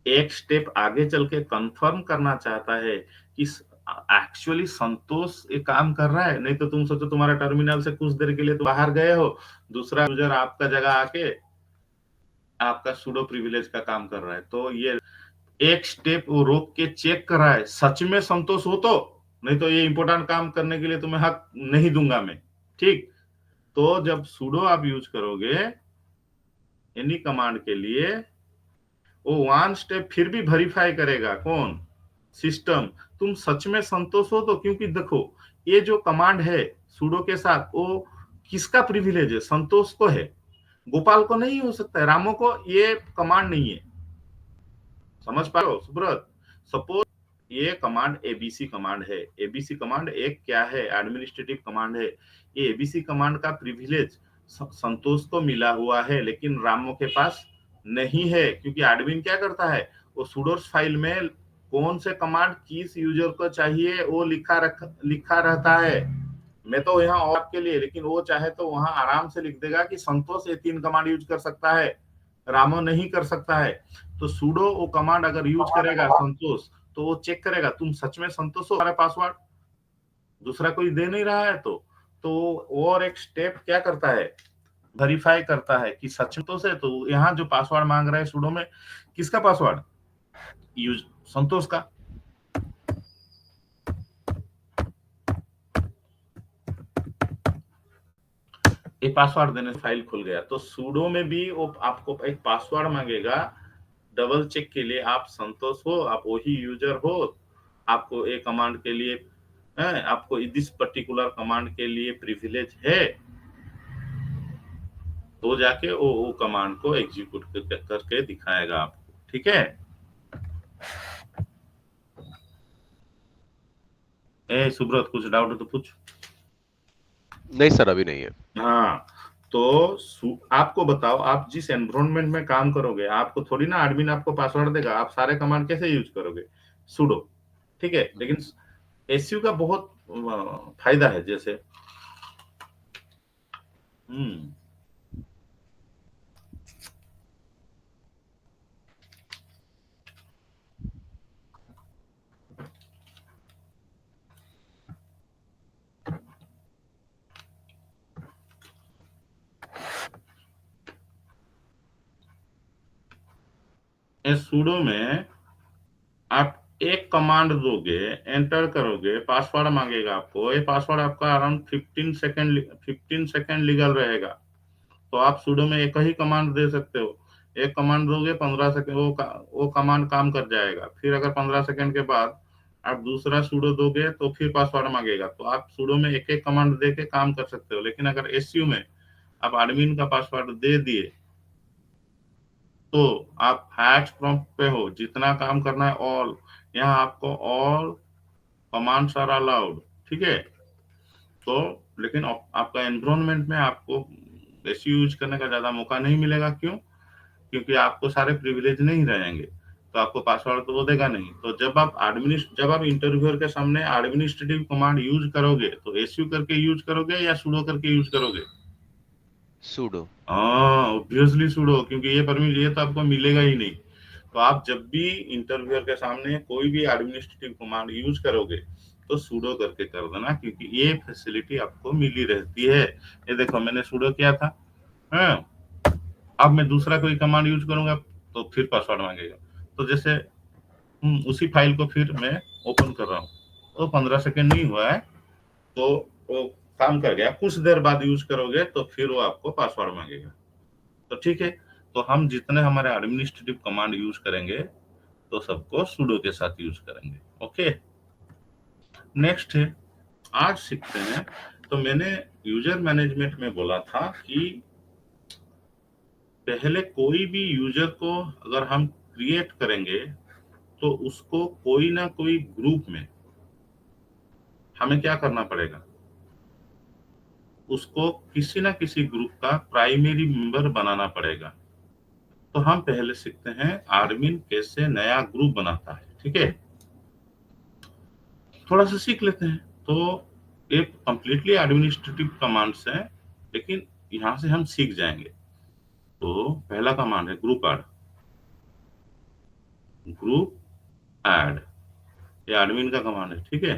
एक स्टेप आगे चल के कंफर्म करना चाहता है कि एक्चुअली संतोष ये काम कर रहा है। नहीं तो तुम सोचो तुम्हारा टर्मिनल से कुछ देर के लिए तो बाहर गए हो, दूसरा यूजर आपका जगह आके आपका सुडो प्रिविलेज का काम कर रहा है, तो ये एक स्टेप वो रोक के चेक कर रहा है सच में संतोष हो तो, नहीं तो ये इंपॉर्टेंट काम करने के लिए तुम्हें हक नहीं दूंगा मैं। ठीक, तो जब सुडो आप यूज करोगे एनी कमांड के लिए, वो वन स्टेप फिर भी वेरीफाई करेगा, कौन, सिस्टम, तुम सच में संतोष हो तो। क्योंकि देखो, ये जो कमांड है सुडो के साथ, वो किसका प्रिविलेज है, संतोष को है, गोपाल को नहीं हो सकता है, रामो को ये कमांड नहीं है। समझ पा रहे हो सुब्रत। सपोज ये कमांड एबीसी कमांड है, एबीसी कमांड एक क्या है, एडमिनिस्ट्रेटिव कमांड है। ये एबीसी कमांड का प्रिविलेज संतोष को मिला हुआ है, लेकिन रामो के पास नहीं है, क्योंकि एडमिन क्या करता है, वो सुडोर्स फाइल में कौन से कमांड किस यूजर को चाहिए वो लिखा रहता है। मैं तो यहाँ और आपके लिए, लेकिन वो चाहे तो वहां आराम से लिख देगा कि संतोष ये 3 कमांड यूज कर सकता है, रामो नहीं कर सकता है। तो सुडो वो कमांड अगर यूज करेगा संतोष, तो वो चेक करेगा तुम सच में संतोष हो, हमारा पासवर्ड दूसरा कोई दे नहीं रहा है। तो और एक स्टेप क्या करता है, वेरीफाई करता है कि सच में संतोष है। तो यहाँ जो पासवर्ड मांग रहा है सुडो में, किसका पासवर्ड, यूज संतोष का। ये पासवर्ड देने से फाइल खुल गया। तो सुडो में भी वो आपको एक पासवर्ड मांगेगा डबल चेक के लिए, आप संतोष हो, आप वही यूजर हो, आपको ए कमांड के लिए है, आपको इस पर्टिकुलर कमांड के लिए प्रिविलेज है, तो जाके वो कमांड को एग्जीक्यूट करके दिखाएगा आपको। ठीक है, ए सुब्रत कुछ डाउट है तो पूछ। नहीं सर, अभी नहीं है। हाँ, तो आपको बताओ, आप जिस एनवायरनमेंट में काम करोगे, आपको थोड़ी ना एडमिन आपको पासवर्ड देगा, आप सारे कमांड कैसे यूज करोगे, सुडो। ठीक है, लेकिन एसयू का बहुत फायदा है, जैसे सुडो में आप एक कमांड दोगे, एंटर करोगे, पासवर्ड मांगेगा आपको, ये पासवर्ड आपका अराउंड 15 सेकेंड लीगल रहेगा। तो आप सुडो में एक ही कमांड दे सकते हो, एक कमांड दोगे 15 सेकेंड वो कमांड काम कर जाएगा। फिर अगर 15 सेकेंड के बाद आप दूसरा सुडो दोगे तो फिर पासवर्ड मांगेगा। तो आप सुडो में एक एक कमांड दे के काम कर सकते हो। लेकिन अगर एसयू में आप एडमिन का पासवर्ड दे दिए तो आप हैश प्रॉम्प्ट पे हो, जितना काम करना है ऑल, यहाँ आपको ऑल कमांड्स आर अलाउड। ठीक है, तो लेकिन आपका एनवायरनमेंट में आपको ऐसी यूज करने का ज्यादा मौका नहीं मिलेगा। क्यों? क्योंकि आपको सारे प्रिविलेज नहीं रहेंगे, तो आपको पासवर्ड तो वो देगा नहीं। तो जब आप इंटरव्यूअर के सामने एडमिनिस्ट्रेटिव कमांड यूज करोगे तो एसयू करके यूज करोगे या सुडो करके यूज करोगे? सूडो। हाँ, ऑब्वियसली सुडो, क्योंकि ये तो आपको मिलेगा ही नहीं। तो आप जब भी इंटरव्यूअर के सामने कोई भी एडमिनिस्ट्रेटिव कमांड यूज करोगे तो सुडो करके कर देना, क्योंकि ये फैसिलिटी आपको मिली रहती है। ये देखो मैंने सुडो किया था, हाँ, अब मैं दूसरा कोई कमांड यूज करूंगा तो फिर पासवर्ड मांगेगा। तो जैसे उसी फाइल को फिर मैं ओपन कर रहा हूँ, तो 15 सेकेंड नहीं हुआ है तो वो काम कर गया। कुछ देर बाद यूज करोगे तो फिर वो आपको पासवर्ड मांगेगा। तो ठीक है, तो हम जितने हमारे एडमिनिस्ट्रेटिव कमांड यूज करेंगे तो सबको सुडो के साथ यूज करेंगे। ओके, नेक्स्ट है, आज सीखते हैं। तो मैंने यूजर मैनेजमेंट में बोला था कि पहले कोई भी यूजर को अगर हम क्रिएट करेंगे तो उसको कोई ना कोई ग्रुप में हमें क्या करना पड़ेगा, उसको किसी ना किसी ग्रुप का प्राइमरी मेंबर बनाना पड़ेगा। तो हम पहले सीखते हैं एडमिन कैसे नया ग्रुप बनाता है। ठीक है, थोड़ा सा सीख लेते हैं। तो एक कंप्लीटली एडमिनिस्ट्रेटिव कमांड्स हैं, लेकिन यहां से हम सीख जाएंगे। तो पहला कमांड है ग्रुप ऐड। ग्रुप ऐड ये एडमिन का कमांड है। ठीक है,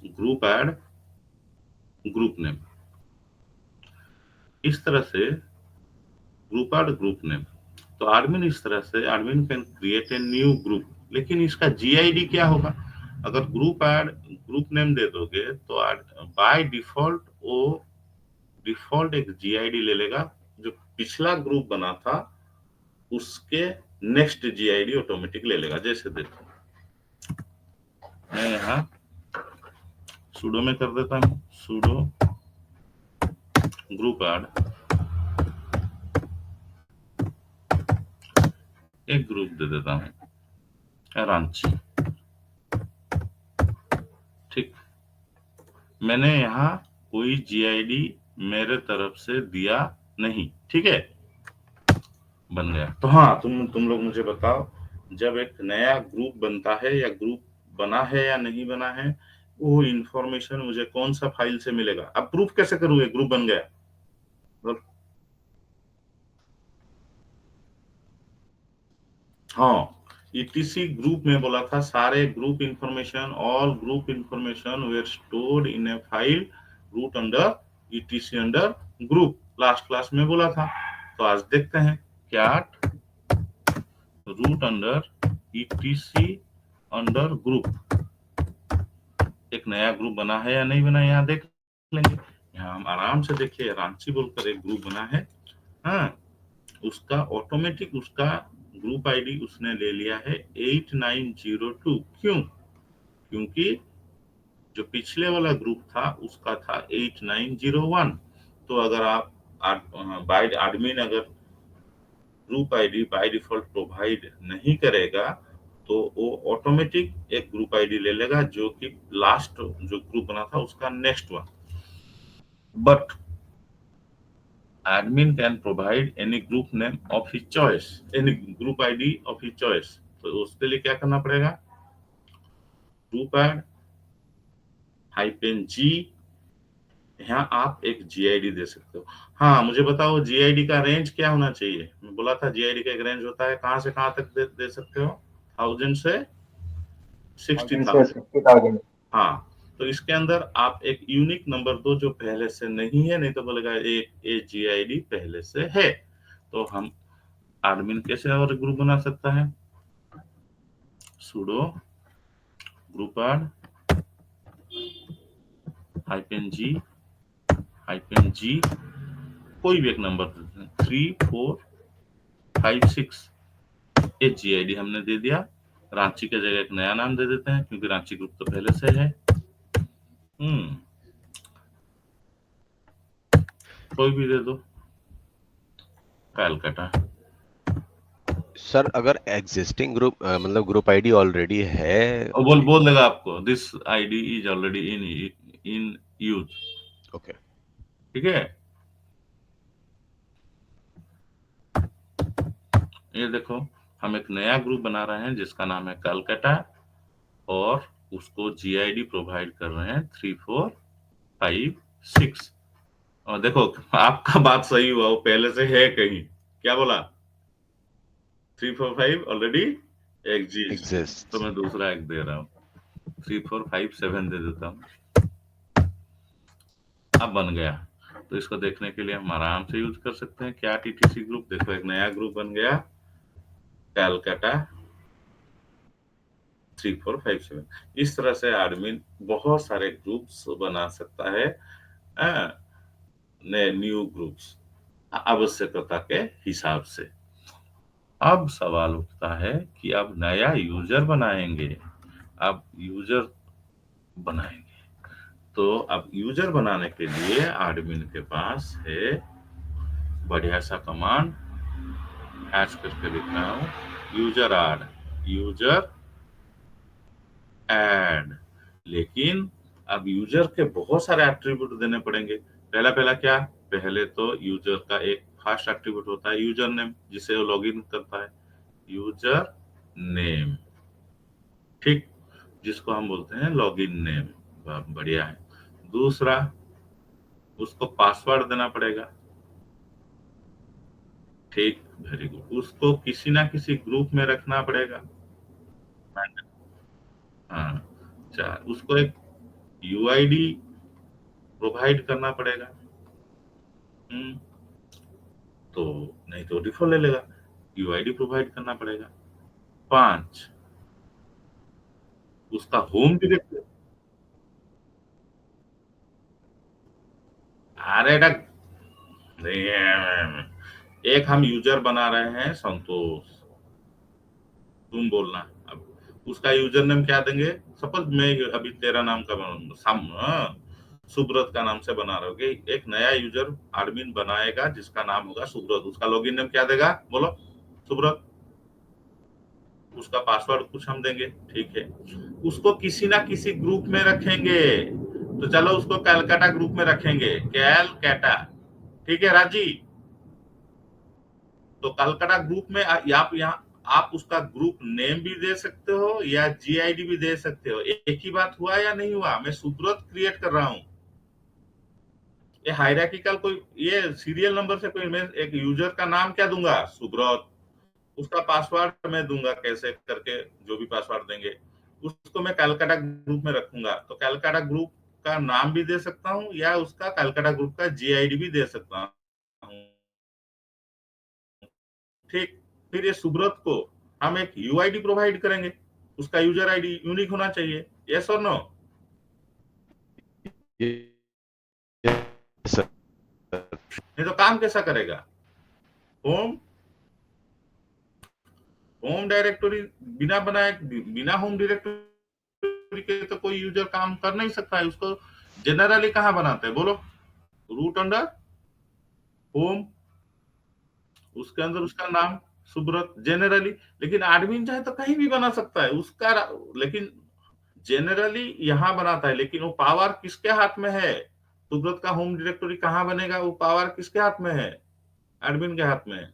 ग्रुप ऐड ग्रुप नेम, इस तरह से ग्रुप ऐड ग्रुप नेम। तो एडमिन इस तरह से admin can create a new group, लेकिन इसका जीआईडी क्या होगा? अगर ग्रुप ऐड ग्रुप नेम दे दोगे तो बाय डिफॉल्ट वो डिफॉल्ट एक जीआईडी ले लेगा, जो पिछला ग्रुप बना था उसके नेक्स्ट जीआईडी ऑटोमेटिक ले लेगा। जैसे देखो मैं यहाँ सुडो में कर देता हूँ, सुडो ग्रुप ऐड, एक ग्रुप दे देता हूँ रांची। ठीक, मैंने यहाँ कोई जीआईडी मेरे तरफ से दिया नहीं। ठीक है, बन गया। तो हाँ, तुम लोग मुझे बताओ, जब एक नया ग्रुप बनता है या ग्रुप बना है या नहीं बना है, वो इंफॉर्मेशन मुझे कौन सा फाइल से मिलेगा? अब प्रूफ कैसे करूँ ये ग्रुप बन गया? हाँ, ईटीसी ग्रुप में बोला था सारे group information, all group information were stored in a file root under ETC under group, last class में बोला था। तो आज देखते हैं क्या root under ETC under group एक नया ग्रुप बना है या नहीं बना, यहाँ देख लेंगे। यहाँ हम आराम से देखिए, रांची बोलकर एक ग्रुप बना है। हाँ, उसका ऑटोमेटिक उसका ग्रुप आईडी उसने ले लिया है 8902। क्यों? क्योंकि जो पिछले वाला ग्रुप था उसका था 8901। तो अगर आप बाय एडमिन अगर group ID by default provide नहीं करेगा तो वो ऑटोमेटिक एक ग्रुप आईडी ले लेगा जो कि लास्ट जो ग्रुप बना था उसका next one. But admin can provide any group name of his choice, any group ID of his choice। तो उसके लिए क्या करना पड़ेगा? group add -g, यहाँ आप एक GID दे सकते हो। हाँ, मुझे बताओ GID का रेंज क्या होना चाहिए? मैं बोला था GID का एक रेंज होता है, कहाँ से कहाँ तक दे सकते हो? 1000 से 60,000। हाँ, तो इसके अंदर आप एक यूनिक नंबर दो जो पहले से नहीं है, नहीं तो बोलेगा एक GID पहले से है। तो हम एडमिन कैसे और ग्रुप बना सकता है? sudo group add -g कोई भी एक नंबर 3 4 5 6 एक GID हमने दे दिया। रांची के जगह एक नया नाम दे देते हैं क्योंकि रांची ग्रुप तो पहले से है। कोई भी दे दो, कैलकाटा। सर अगर एग्जिस्टिंग ग्रुप मतलब ग्रुप आईडी ऑलरेडी है, और बोल देगा आपको this ID is already in use. Okay, ठीक है, ये देखो हम एक नया ग्रुप बना रहे हैं जिसका नाम है कलकत्ता और उसको GID प्रोवाइड कर रहे हैं 3 4 5 6। और देखो आपका बात सही हुआ, वो पहले से है कहीं। क्या बोला? 3 4 5 ऑलरेडी एग्जिस्ट। तो मैं दूसरा एक दे रहा हूँ, 3 4 5 7 दे देता हूँ। अब बन गया। तो इसको देखने के लिए हम आराम से यूज कर सकते हैं क्या TTC ग्रुप। देखो एक नया ग्रुप बन गया कैलकाटा 3 4 5 7। इस तरह से एडमिन बहुत सारे ग्रुप्स बना सकता है, न्यू ग्रुप्स आवश्यकता के हिसाब से। अब सवाल उठता है कि अब नया यूजर बनाएंगे, अब यूजर बनाएंगे तो अब यूजर बनाने के लिए एडमिन के पास है बढ़िया सा कमांड, हैश करके लिख रहा हूँ, यूजर ऐड। लेकिन अब यूजर के बहुत सारे एट्रीब्यूट देने पड़ेंगे। पहला क्या? पहले तो यूजर का एक फर्स्ट एट्रीब्यूट होता है यूजर नेम, जिसे वो लॉगिन करता है, यूजर नेम, ठीक, जिसको हम बोलते हैं लॉगिन नेम। बढ़िया है। दूसरा, उसको पासवर्ड देना पड़ेगा, ठीक, वेरी गुड। उसको किसी ना किसी ग्रुप में रखना पड़ेगा। हाँ, चार, उसको एक UID प्रोवाइड करना पड़ेगा। तो नहीं तो डिफॉल्ट ले लेगा, UID प्रोवाइड करना पड़ेगा। 5, उसका होम डायरेक्टरी। अरे एक हम यूजर बना रहे हैं संतोष, तुम बोलना। अब उसका यूजर नेम क्या देंगे? सपोज मैं अभी तेरा नाम का सुब्रत का नाम से बना रहा हूँ, एक नया यूजर एडमिन बनाएगा जिसका नाम होगा सुब्रत। उसका लॉगिन नेम क्या देगा? बोलो, सुब्रत। उसका पासवर्ड कुछ हम देंगे, ठीक है। उसको किसी ना किसी ग्रुप में रखेंगे, तो चलो उसको कैलकाटा ग्रुप में रखेंगे, कैलकाटा, ठीक है राजी। तो कलकत्ता ग्रुप में आप यहाँ आप उसका ग्रुप नेम भी दे सकते हो या GID भी दे सकते हो। एक ही बात हुआ या नहीं हुआ? मैं सुब्रत क्रिएट कर रहा हूं, ये हायरार्किकल कोई, ये सीरियल नंबर से कोई, मैं एक यूजर का नाम क्या दूंगा? सुब्रत। उसका पासवर्ड मैं दूंगा कैसे करके, जो भी पासवर्ड देंगे उसको मैं कैलकाटा ग्रुप में रखूंगा। तो कैलकाटा ग्रुप का नाम भी दे सकता हूँ या उसका कैलकाटा ग्रुप का GID भी दे सकता हूँ। ठीक, फिर ये सुब्रत को हम एक UID प्रोवाइड करेंगे, उसका यूजर आईडी यूनिक होना चाहिए। यस और नो? सर नहीं तो काम कैसा करेगा? होम होम डायरेक्टरी बिना बनाए, बिना होम डायरेक्टरी के तो कोई यूजर काम कर नहीं सकता है। उसको जनरली कहाँ बनाते हैं बोलो? रूट अंडर होम, उसके अंदर उसका नाम सुब्रत जनरली। लेकिन एडमिन चाहे तो कहीं भी बना सकता है उसका, लेकिन जनरली यहाँ बनाता है। लेकिन वो पावर किसके हाथ में है? सुब्रत का होम डायरेक्टरी कहाँ बनेगा? वो पावर किसके हाथ में है? एडमिन के हाथ में है।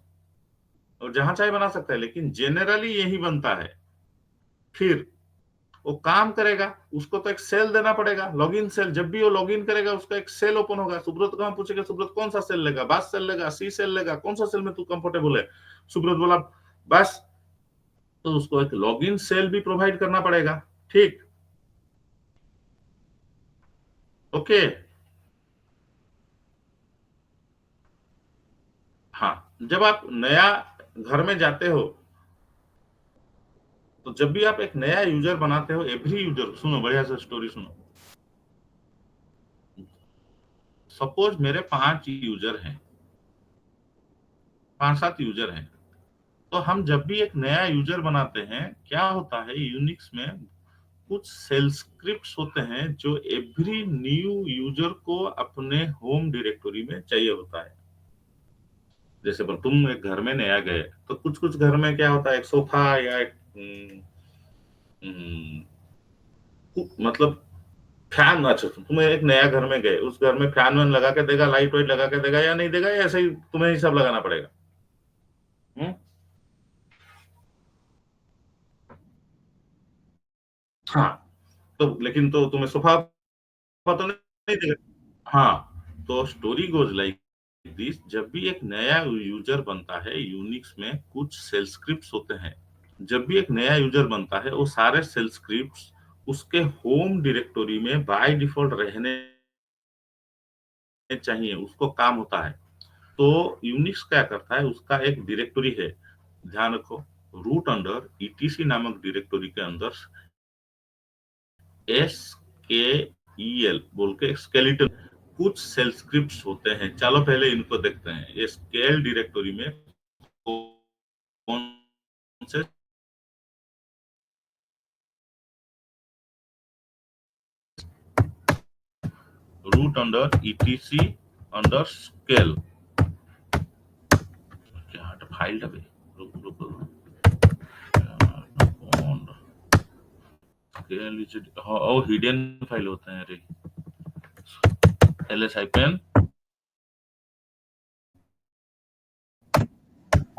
और जहां चाहे बना सकता है, लेकिन जनरली यही बनता है। फिर वो काम करेगा, उसको तो एक सेल देना पड़ेगा, लॉगिन सेल। जब भी वो लॉगिन करेगा उसका एक सेल ओपन होगा। सुब्रत को हम पूछेंगे, सुब्रत कौन सा सेल लेगा? बास सेल लेगा, सी सेल लेगा, कौन सा सेल में तू कंफर्टेबल है? सुब्रत बोला बस, तो उसको एक लॉगिन सेल भी प्रोवाइड करना पड़ेगा। ठीक, ओके। हाँ, जब आप नया घर में जाते हो तो जब भी आप एक नया यूजर बनाते हो, एवरी यूजर, सुनो बढ़िया से स्टोरी सुनो। सपोज मेरे 5 यूजर हैं, 5-7 यूजर हैं, तो हम जब भी एक नया यूजर बनाते हैं, क्या होता है यूनिक्स में कुछ सेल स्क्रिप्ट्स होते हैं जो एवरी न्यू यूजर को अपने होम डायरेक्टरी में चाहिए होता है। जैसे पर तुम एक घर में नया गए तो कुछ कुछ घर में क्या होता है, एक सोफा या एक मतलब फैन। अच्छा, तुम एक नया घर में गए, उस घर में फैन वैन लगा के देगा, लाइट वाइट लगा के देगा या नहीं देगा, या ऐसे ही तुम्हें ही सब लगाना पड़ेगा? हम्म? हाँ, तो लेकिन तो तुम्हें सोफा तो नहीं देगा। हाँ, तो स्टोरी गोज लाइक दिस, जब भी एक नया यूजर बनता है यूनिक्स में कुछ सेल स्क्रिप्ट्स होते हैं। जब भी एक नया यूजर बनता है वो सारे सेल स्क्रिप्ट्स उसके होम डायरेक्टरी में बाय डिफॉल्ट रहने चाहिए, उसको काम होता है। तो यूनिक्स क्या करता है, उसका एक डायरेक्टरी है, ध्यान रखो, रूट अंडर ईटीसी नामक डायरेक्टरी के अंदर SKEL बोल के स्केलेटन कुछ सेल स्क्रिप्ट्स होते हैं। चलो पहले इनको देखते हैं। ये स्केल डायरेक्टरी में कौन से root under ETC under skel, क्या फाइल डबे, रुक रुक और हिडन फाइल होते हैं रे, LS हाइपेन।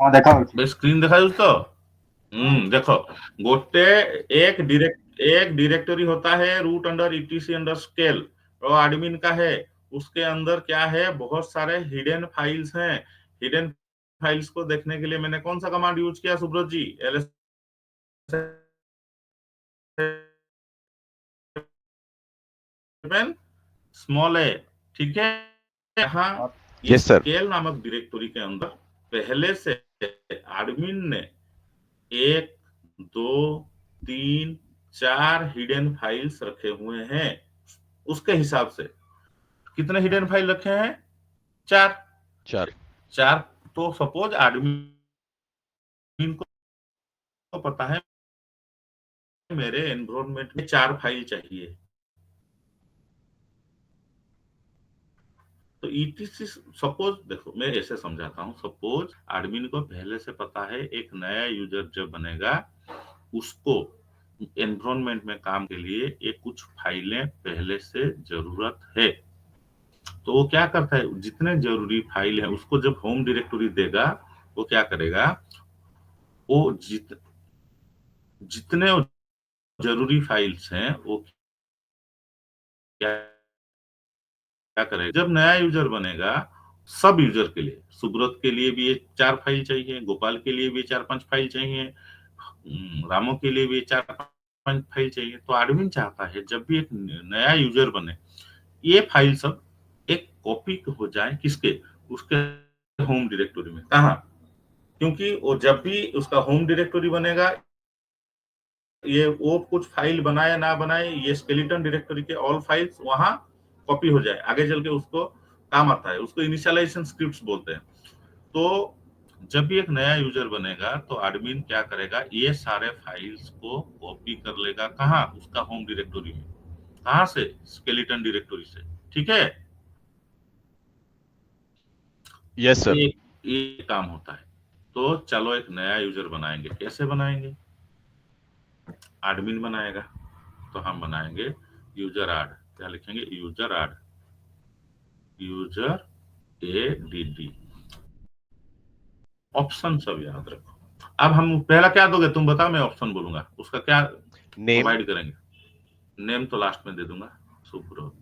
हाँ देखा होची। स्क्रीन देखा तो देखो, गोटे एक डायरेक्टरी होता है root under ETC under skel, और एडमिन का है। उसके अंदर क्या है, बहुत सारे हिडन फाइल्स हैं। हिडन फाइल्स को देखने के लिए मैंने कौन सा कमांड यूज किया सुब्रत जी? LS स्मॉल है, ठीक है। यहाँ हाँ यस सर। स्केल नामक डायरेक्टरी के अंदर पहले से एडमिन ने 1 2 3 4 हिडन फाइल्स रखे हुए हैं। उसके हिसाब से कितने हिडन फाइल रखे हैं? 4 4। 4। तो सपोज एडमिन को पता है मेरे एनवायरनमेंट में 4 फाइल चाहिए, तो ETC, सपोज देखो मैं ऐसे समझाता हूँ। सपोज एडमिन को पहले से पता है एक नया यूजर जब बनेगा उसको एनवायरनमेंट में काम के लिए ये कुछ फाइलें पहले से जरूरत है। तो वो क्या करता है, जितने जरूरी फाइल है उसको जब होम डायरेक्टरी देगा, वो क्या करेगा, वो जितने जरूरी फाइल्स हैं वो क्या क्या करेगा, जब नया यूजर बनेगा सब यूजर के लिए, सुब्रत के लिए भी ये 4 फाइल चाहिए, गोपाल के लिए भी 4-5 फाइल चाहिए, रामो के लिए भी 4-5 फाइल चाहिए। तो एडमिन चाहता है जब भी एक नया यूजर बने ये फाइल सब एक कॉपी हो जाए, किसके, उसके होम डायरेक्टरी में। कहा, क्योंकि वो जब भी उसका होम डायरेक्टरी बनेगा, ये वो कुछ फाइल बनाए ना बनाए, ये स्केलेटन डायरेक्टरी के ऑल फाइल्स वहां कॉपी हो जाए, आगे चल के उसको काम आता है। उसको इनिशियलाइजेशन स्क्रिप्ट्स बोलते हैं। तो जब भी एक नया यूजर बनेगा तो एडमिन क्या करेगा, ये सारे फाइल्स को कॉपी कर लेगा, कहाँ, उसका होम डायरेक्टरी में। कहाँ से, स्केलेटन डायरेक्टरी से। ठीक है, यस सर। ये काम होता है। तो चलो एक नया यूजर बनाएंगे, कैसे बनाएंगे, एडमिन बनाएगा। तो हम बनाएंगे यूजर ऐड। क्या लिखेंगे, user add, user ADD। Option सब याद रखो। अब हम पहला क्या दोगे, तुम बताओ, मैं ऑप्शन बोलूंगा, उसका क्या नेम, प्रोवाइड करेंगे। नेम तो लास्ट में दे दूंगा, Subrata.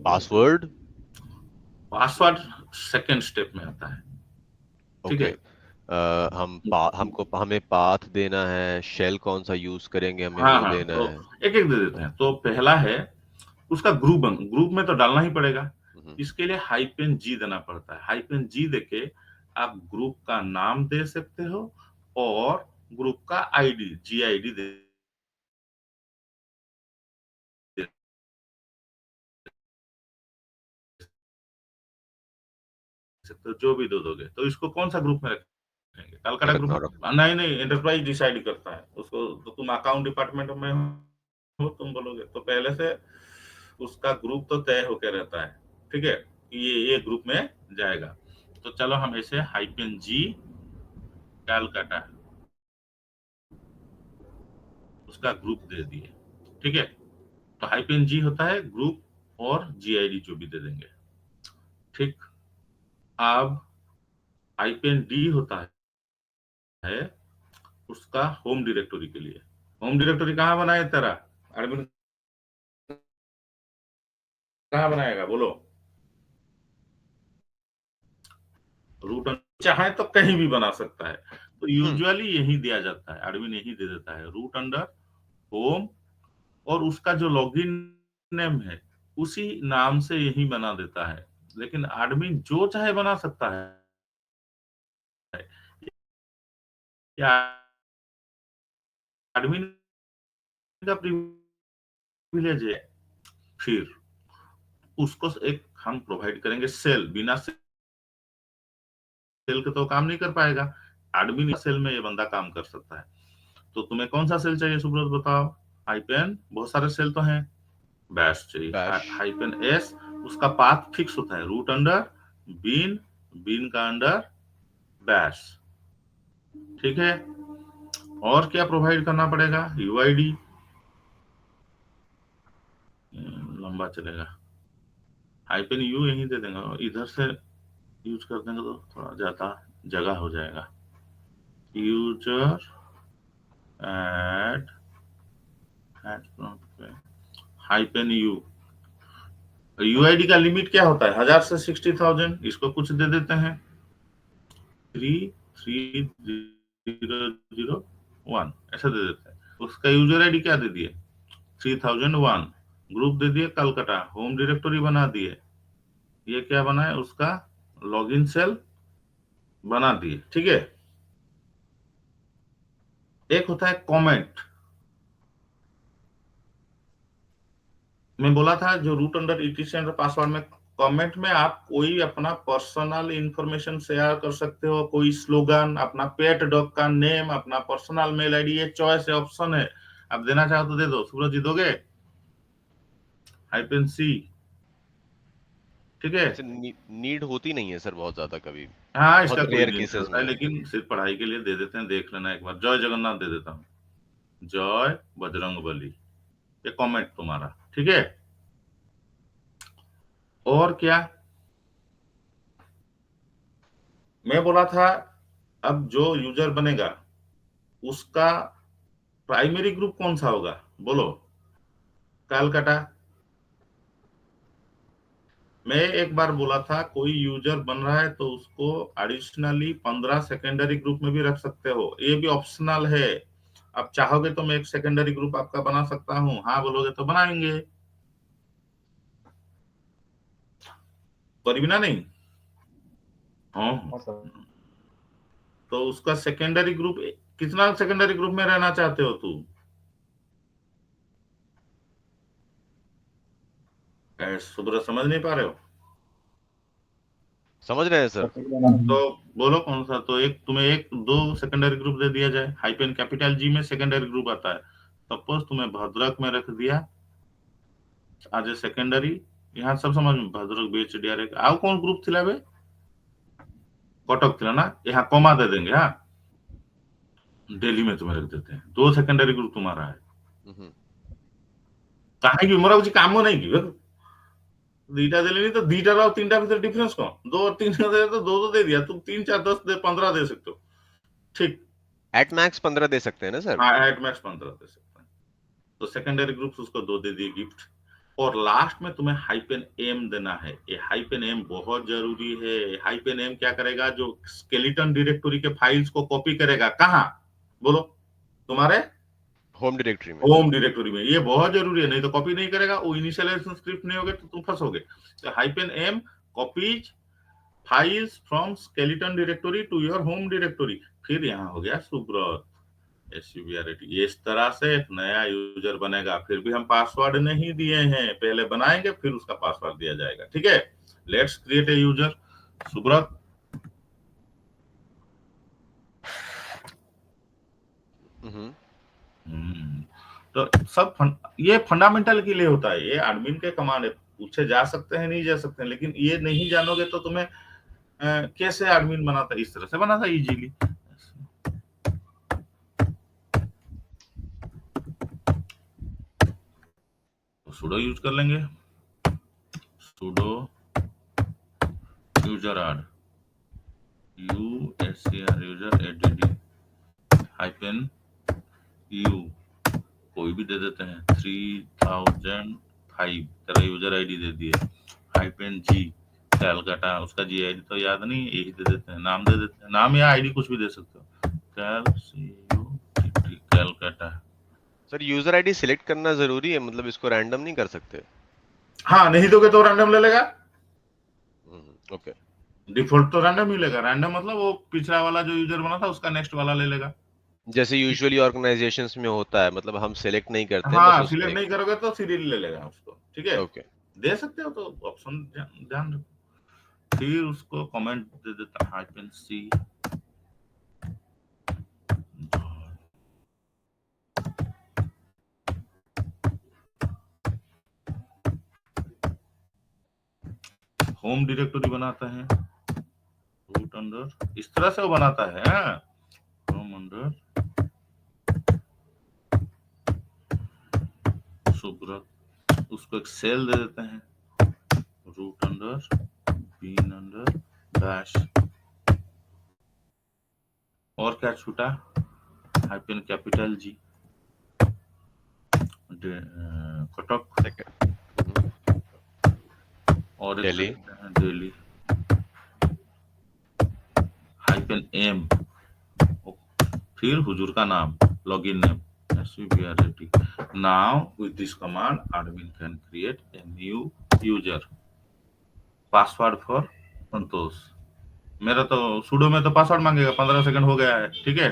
Password. Password second step में आता है। ठीक ओके। है, हमको हमें पाथ देना है, शेल कौन सा यूज करेंगे हमें हाँ वो हाँ, देना तो है। एक एक दे देते हैं। तो पहला है उसका ग्रुप में तो डालना ही पड़ेगा। इसके लिए -G देना पड़ता है। -G देके आप ग्रुप का नाम दे सकते हो और ग्रुप का आईडी, GID दे सकते हो, जो भी दो दोगे। तो इसको कौन सा ग्रुप में रखेंगे, कलकत्ता ग्रुप रखना में? नहीं नहीं, एंटरप्राइज डिसाइड करता है उसको। तो तुम अकाउंट डिपार्टमेंट में हो, तुम बोलोगे तो पहले से उसका ग्रुप तो तय होकर रहता है। ठीक है, ये ग्रुप में जाएगा। तो चलो हम ऐसे -G कलकत्ता उसका ग्रुप दे दिए। ठीक है, तो -G होता है ग्रुप और GID जो भी दे देंगे। ठीक, अब -D होता है उसका होम डायरेक्टरी के लिए। होम डायरेक्टरी कहाँ बनाए तेरा एडमिन, कहाँ बनाएगा बोलो। रूट चाहे तो कहीं भी बना सकता है। तो यूजुअली यही दिया जाता है, एडमिन यही दे देता है, रूट अंडर होम, और उसका जो लॉगिन नेम है उसी नाम से यही बना देता है। लेकिन एडमिन जो चाहे बना सकता है, या एडमिन का प्रिविलेज है। फिर उसको एक हम प्रोवाइड करेंगे सेल, बिना सेल के तो काम नहीं कर पाएगा। एडमिन सेल में ये बंदा काम कर सकता है। तो तुम्हें कौन सा सेल चाहिए सुब्रत, बताओ। हाइपेन, बहुत सारे सेल तो हैं। बैश चाहिए, बैश। -S, उसका पाथ फिक्स होता है, रूट अंडर बीन, बीन का अंडर बैश। ठीक है, और क्या प्रोवाइड करना पड़ेगा, UID, लंबा चलेगा, -U यही दे देंगे, इधर से यूज कर देंगे तो थोड़ा ज्यादा जगह हो जाएगा। User add -U। UID का लिमिट क्या होता है, 1000 से 60,000। इसको कुछ दे देते हैं 33001, ऐसा दे देते हैं। उसका यूजर आईडी क्या दे दिए, 3001। ग्रुप दे दिए कलकत्ता, होम डायरेक्टरी बना दिए। ये क्या बना है, उसका लॉगिन सेल बना दिए। ठीक है, एक होता है कमेंट। मैं बोला था जो रूट अंडर ETC पासवर्ड में, कमेंट में आप कोई अपना पर्सनल इंफॉर्मेशन शेयर कर सकते हो, कोई स्लोगन, अपना पेट डॉग का नेम, अपना पर्सनल मेल आईडी, ये चॉइस है, ऑप्शन है। आप देना चाहो तो दे दो। सूरज जी दोगे, -C। ठीक है, ऐसे नीड होती नहीं है सर बहुत ज्यादा कभी, हाँ इसका बहुत कोई रेयर नहीं केसेस होता है, में। लेकिन सिर्फ पढ़ाई के लिए दे देते हैं, देख लेना एक बार। जय जगन्नाथ दे देता हूँ, जय बजरंग बली, ये कमेंट तुम्हारा। ठीक है, और क्या मैं बोला था, अब जो यूजर बनेगा उसका प्राइमरी ग्रुप कौन सा होगा, बोलो। कैलकाटा। मैं एक बार बोला था कोई यूजर बन रहा है तो उसको एडिशनली 15 सेकेंडरी ग्रुप में भी रख सकते हो, ये भी ऑप्शनल है। अब चाहोगे तो मैं एक सेकेंडरी ग्रुप आपका बना सकता हूँ, हाँ बोलोगे तो बनाएंगे, करीब ना नहीं। हाँ, हाँ सर। तो उसका सेकेंडरी ग्रुप, कितना सेकेंडरी ग्रुप में रहना चाहते हो तू? सुब्रत समझ नहीं पा रहे हो? समझ रहे हैं सर। तो बोलो कौन सा, तो एक तुम्हें एक दो सेकेंडरी ग्रुप दे दिया जाए। हाइपेन कैपिटल जी में सेकेंडरी ग्रुप आता है। सपोज तुम्हें भद्रक में रख दिया आज सेकेंडरी, यहाँ सब समझ में, भद्रक बीच डीआर आओ कौन ग्रुप थिला बे, कटक थिला ना, यहाँ कॉमा दे देंगे। हाँ, दिल्ली में तुम्हें रख देते हैं, दो सेकेंडरी ग्रुप तुम्हारा है। हम्म, कहीं मोर कुछ काम नहीं की दीटा दिले तो दीटा और तीन भीतर डिफरेंस कौन, दो और तीन का दे तो दो दे दिया, तुम 3 4 10 दे 15 दे सकते हो, ठीक। एट मैक्स 15 दे सकते हैं ना सर। हाँ, एट मैक्स 15 दे सकते हैं। तो सेकेंडरी ग्रुप्स उसको 2 दे दिए गिफ्ट। और लास्ट में तुम्हें हाइपेन एम देना है। ये हाइपेन एम बहुत जरूरी है। हाइपेन एम क्या करेगा, जो स्केलेटन डायरेक्टरी के फाइल्स को कॉपी करेगा, कहाँ बोलो, तुम्हारे होम डायरेक्टरी में। होम डायरेक्टरी में। ये बहुत जरूरी है, नहीं तो कॉपी नहीं करेगा, वो इनिशियलाइजेशन स्क्रिप्ट नहीं होगे तो तुम फंसोगे। तो hyphen M copies files from skeleton directory to your home directory. फिर यहाँ हो गया सुब्रत SUBRT। इस तरह से एक नया यूजर बनेगा। फिर भी हम पासवर्ड नहीं दिए हैं, पहले बनाएंगे फिर उसका पासवर्ड दिया जाएगा, ठीक है। Let's create a user Subrata. तो ये फंडामेंटल के लिए होता है, ये एडमिन के कमांड है, पूछे जा सकते हैं नहीं जा सकते हैं, लेकिन ये नहीं जानोगे तो तुम्हें कैसे एडमिन बनाता है, इस तरह से बनाता है इजीली। तो सुडो यूज कर लेंगे, sudo user add USCR user ADD hyphen U, कोई भी दे देते हैं 3005, तेरा यूजर आईडी दे दिया। हाइपेन जी कैलकाटा, उसका जी आईडी तो याद नहीं, यही दे देते हैं, नाम दे देते हैं, नाम या आईडी कुछ भी दे सकते हो। Calcutta. Sir user ID select करना जरूरी है, मतलब इसको रैंडम नहीं कर सकते? हाँ, नहीं दोगे तो रैंडम ले लेगा। ओके। डिफॉल्ट तो रैंडम ही लेगा। रैंडम मतलब वो पिछला वाला जो यूजर बना था उसका नेक्स्ट वाला ले लेगा। जैसे यूजुअली ऑर्गेनाइजेशंस में होता है, मतलब हम सिलेक्ट नहीं करते हैं, बस हाँ, उसमें सिलेक्ट नहीं करोगे तो सीरियल ले लेगा उसको, ठीक है। ओके। दे सकते हो तो ऑप्शन ध्यान रखो। फिर उसको कमेंट दे देता हाइपेन सी। होम डायरेक्टरी बनाता है, रूट अंडर, इस तरह से वो बनाता है। होम अंडर सुब्रत, उसको एक सेल दे देते हैं, root under bin under dash. और क्या छूटा, हाइपेन कैपिटल जी कटक, और एक दिल्ली। दिल्ली हाइपेन एम, फिर हुजूर का नाम, login name SUBRT। Now with this command admin can create a new user। Password for Santosh. मेरा तो सुडो में तो पासवर्ड मांगेगा, 15 सेकंड हो गया है, ठीक है।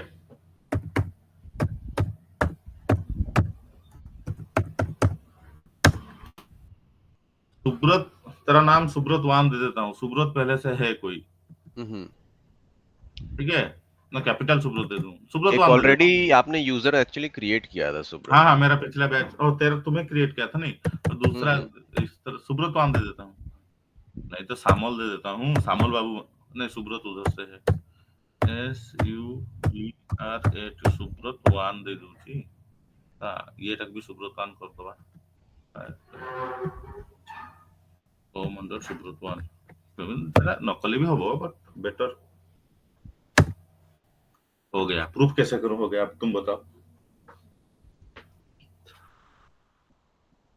सुब्रत, तेरा नाम सुब्रत वान दे देता हूँ, सुब्रत पहले से है कोई, ठीक है ना, कैपिटल सुब्रत दे दूं, सुब्रत एक वान दे देता ऑलरेडी हूँ। आपने यूजर एक्चुअली क्रिएट किया था सुब्रत। हाँ, मेरा पिछला बैच, और तेरा तुम्हें क्रिएट किया था नहीं, तो दूसरा इस तरह सुब्रत वान दे देता हूँ, नहीं तो सामोल दे देता हूँ, सामोल बाबू। नहीं, सुब्रत उधर से है, SUBRT सुब्रत वान दे दूची। ये तक भी सुब्रत वान कर दो। होम अंडर सुब्रत वान, तेरा नकली भी होबो बट बेटर। हो गया। प्रूफ कैसे करूं हो गया, अब तुम बताओ।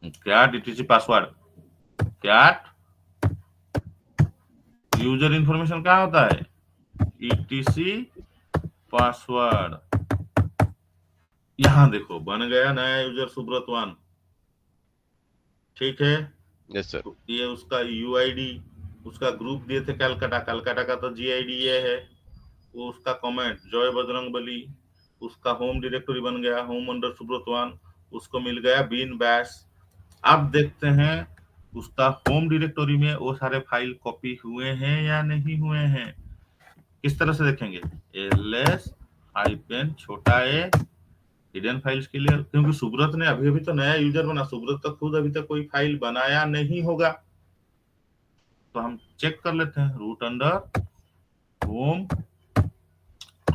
क्या डीटीसी पासवर्ड, क्या यूजर इंफॉर्मेशन क्या होता है, ईटीसी पासवर्ड। यहां देखो बन गया नया यूजर सुब्रत 1, ठीक है। Yes sir. तो ये उसका यूआईडी, उसका ग्रुप दिए थे कलकत्ता, कलकत्ता का तो जीआईडी ये है। वो उसका कमेंट जय बजरंगबली, उसका होम डायरेक्टरी बन गया होम अंडर सुब्रत 1, उसको मिल गया बीन बैश। अब देखते हैं उसका होम डायरेक्टरी में वो सारे फाइल कॉपी हुए हैं या नहीं हुए हैं। किस तरह से देखेंगे, ls हाइपेन छोटा ए हिडन फाइल्स के लिए, क्योंकि सुब्रत ने अभी अभी तो नया यूजर बना, सुब्रत तो खुद अभी तक कोई फाइल बनाया नहीं होगा। तो हम चेक कर लेते हैं, root under home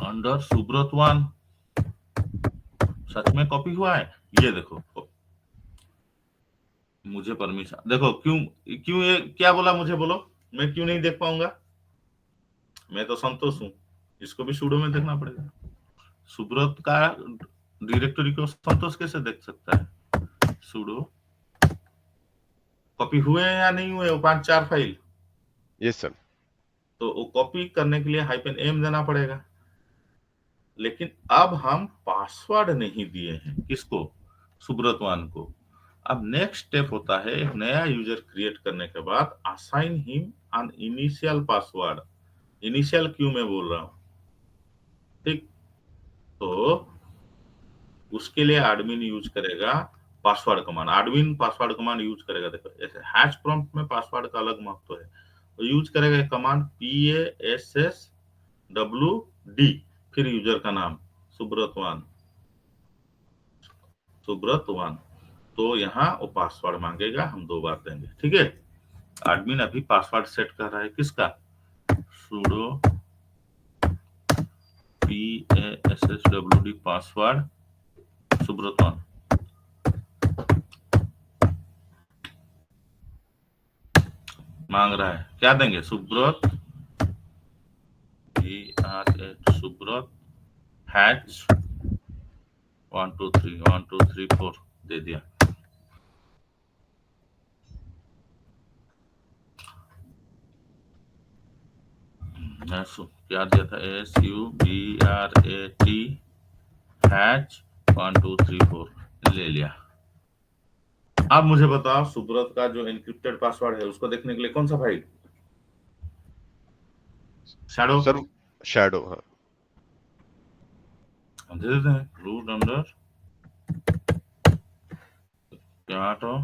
under Subrata 1 सच में कॉपी हुआ है। ये देखो, मुझे परमिशन देखो, क्यों क्यों ये क्या बोला मुझे बोलो, मैं क्यों नहीं देख पाऊंगा। मैं तो संतोष हूं, इसको भी सूडो में देखना पड़ेगा। सुब्रत का डायरेक्टरी को संतोष कैसे देख सकता है, सूडो कॉपी हुए हैं या नहीं हुए वो 5-4 फाइल। Yes sir. तो वो कॉपी करने के लिए हाइपेन एम देना पड़ेगा। लेकिन अब हम पासवर्ड नहीं दिए हैं, किसको, सुब्रत 1 को। अब नेक्स्ट स्टेप होता है, एक नया यूजर क्रिएट करने के बाद assign him an initial password. Initial क्यों मैं बोल रहा हूं, ठीक। तो उसके लिए एडमिन यूज करेगा password command, admin password command use करेगा। देखो ऐसे हैश प्रॉम्प्ट में पासवर्ड का अलग महत्व है, तो यूज करेगा कमांड PASSWD, फिर यूजर का नाम सुब्रत 1, सुब्रत 1। तो यहाँ वो पासवर्ड मांगेगा, हम 2 बार देंगे, ठीक है। एडमिन अभी पासवर्ड सेट कर रहा है किसका, sudo PASSWD पासवर्ड सुब्रत 1। मांग रहा है, क्या देंगे, सुब्रत सुब्रत हैच 1 2 3 1 2 3 4 दे दिया। क्या दिया था, SUBRAT हैच 1 2 3 4 ले लिया। अब मुझे बताओ सुब्रत का जो एन्क्रिप्टेड पासवर्ड है उसको देखने के लिए कौन सा फाइल, शैडो सर शैडो, हाँ। हम दे देते हैं, रूट अंडर क्या तो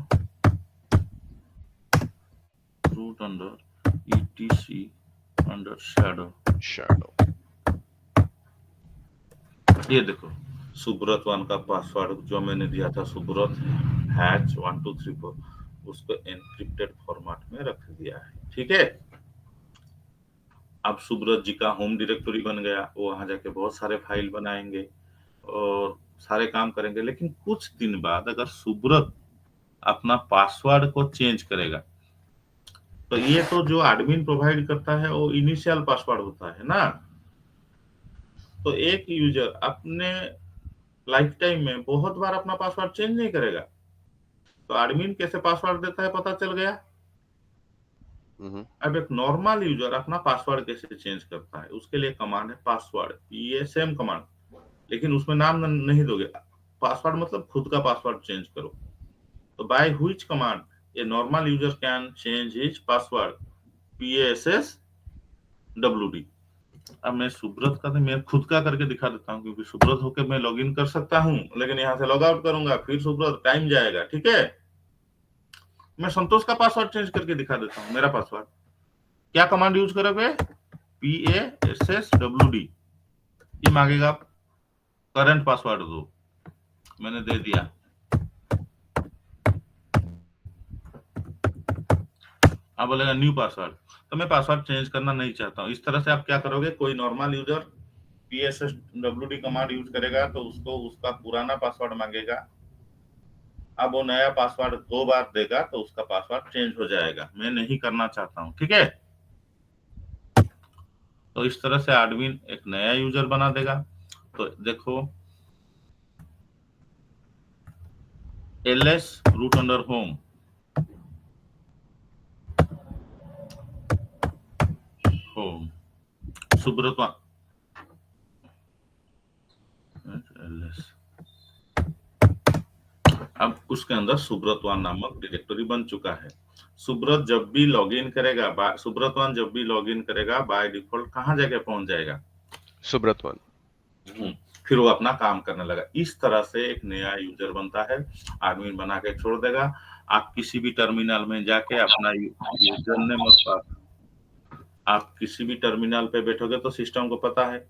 root under ETC under shadow. ये देखो सुब्रत 1 का पासवर्ड जो मैंने दिया था, सुब्रत हैच 1 2 3 4, उसको एन्क्रिप्टेड फॉर्मेट में रख दिया है, ठीक है। अब सुब्रत जी का होम डायरेक्टरी बन गया, वो वहां जाके बहुत सारे फाइल बनाएंगे और सारे काम करेंगे। लेकिन कुछ दिन बाद अगर सुब्रत अपना पासवर्ड को चेंज करेगा, तो ये तो जो एडमिन प्रोवाइड करता है वो इनिशियल पासवर्ड होता है ना। तो एक यूजर अपने लाइफ टाइम में बहुत बार अपना पासवर्ड चेंज नहीं करेगा, तो एडमिन कैसे पासवर्ड देता है पता चल गया। अब एक नॉर्मल यूजर अपना पासवर्ड कैसे चेंज करता है, उसके लिए कमांड है पासवर्ड, ये सेम कमांड, लेकिन उसमें नाम नहीं दोगे। पासवर्ड मतलब खुद का पासवर्ड चेंज करो। तो by which command a normal user can change his password, PASSWD। अब मैं सुब्रत का तो मैं खुद का करके दिखा देता हूँ, क्योंकि सुब्रत होकर मैं लॉगिन कर सकता हूँ, लेकिन यहाँ से लॉग आउट करूंगा फिर सुब्रत, टाइम जाएगा, ठीक है। मैं संतोष का पासवर्ड चेंज करके दिखा देता हूँ, मेरा पासवर्ड। क्या कमांड यूज करोगे, PASSWD। ये मांगेगा करंट पासवर्ड दो, मैंने दे दिया। अब बोलेगा न्यू पासवर्ड, तो मैं पासवर्ड चेंज करना नहीं चाहता हूँ। इस तरह से आप क्या करोगे, कोई normal user PASSWD command use करेगा तो उसको उसका पुराना पासवर्ड मांगेगा। अब वो नया पासवर्ड 2 बार देगा तो उसका पासवर्ड चेंज हो जाएगा, मैं नहीं करना चाहता हूँ, ठीक है। तो इस तरह से एडमिन एक नया यूजर बना देगा। तो देखो ls root under home, home Subrata ls, अब उसके अंदर सुब्रतवान नामक डायरेक्टरी बन चुका है। सुब्रत जब भी लॉगिन करेगा, सुब्रतवान जब भी लॉगिन करेगा बाय डिफॉल्ट कहाँ जाके पहुंच जाएगा? सुब्रतवान। फिर वो अपना काम करने लगा। इस तरह से एक नया यूजर बनता है, एडमिन बना के छोड़ देगा। आप किसी भी टर्मिनल में जाके अपना यूजर नेम और पासवर्ड, आप किसी भी टर्मिनल पे बैठोगे तो सिस्टम को पता है,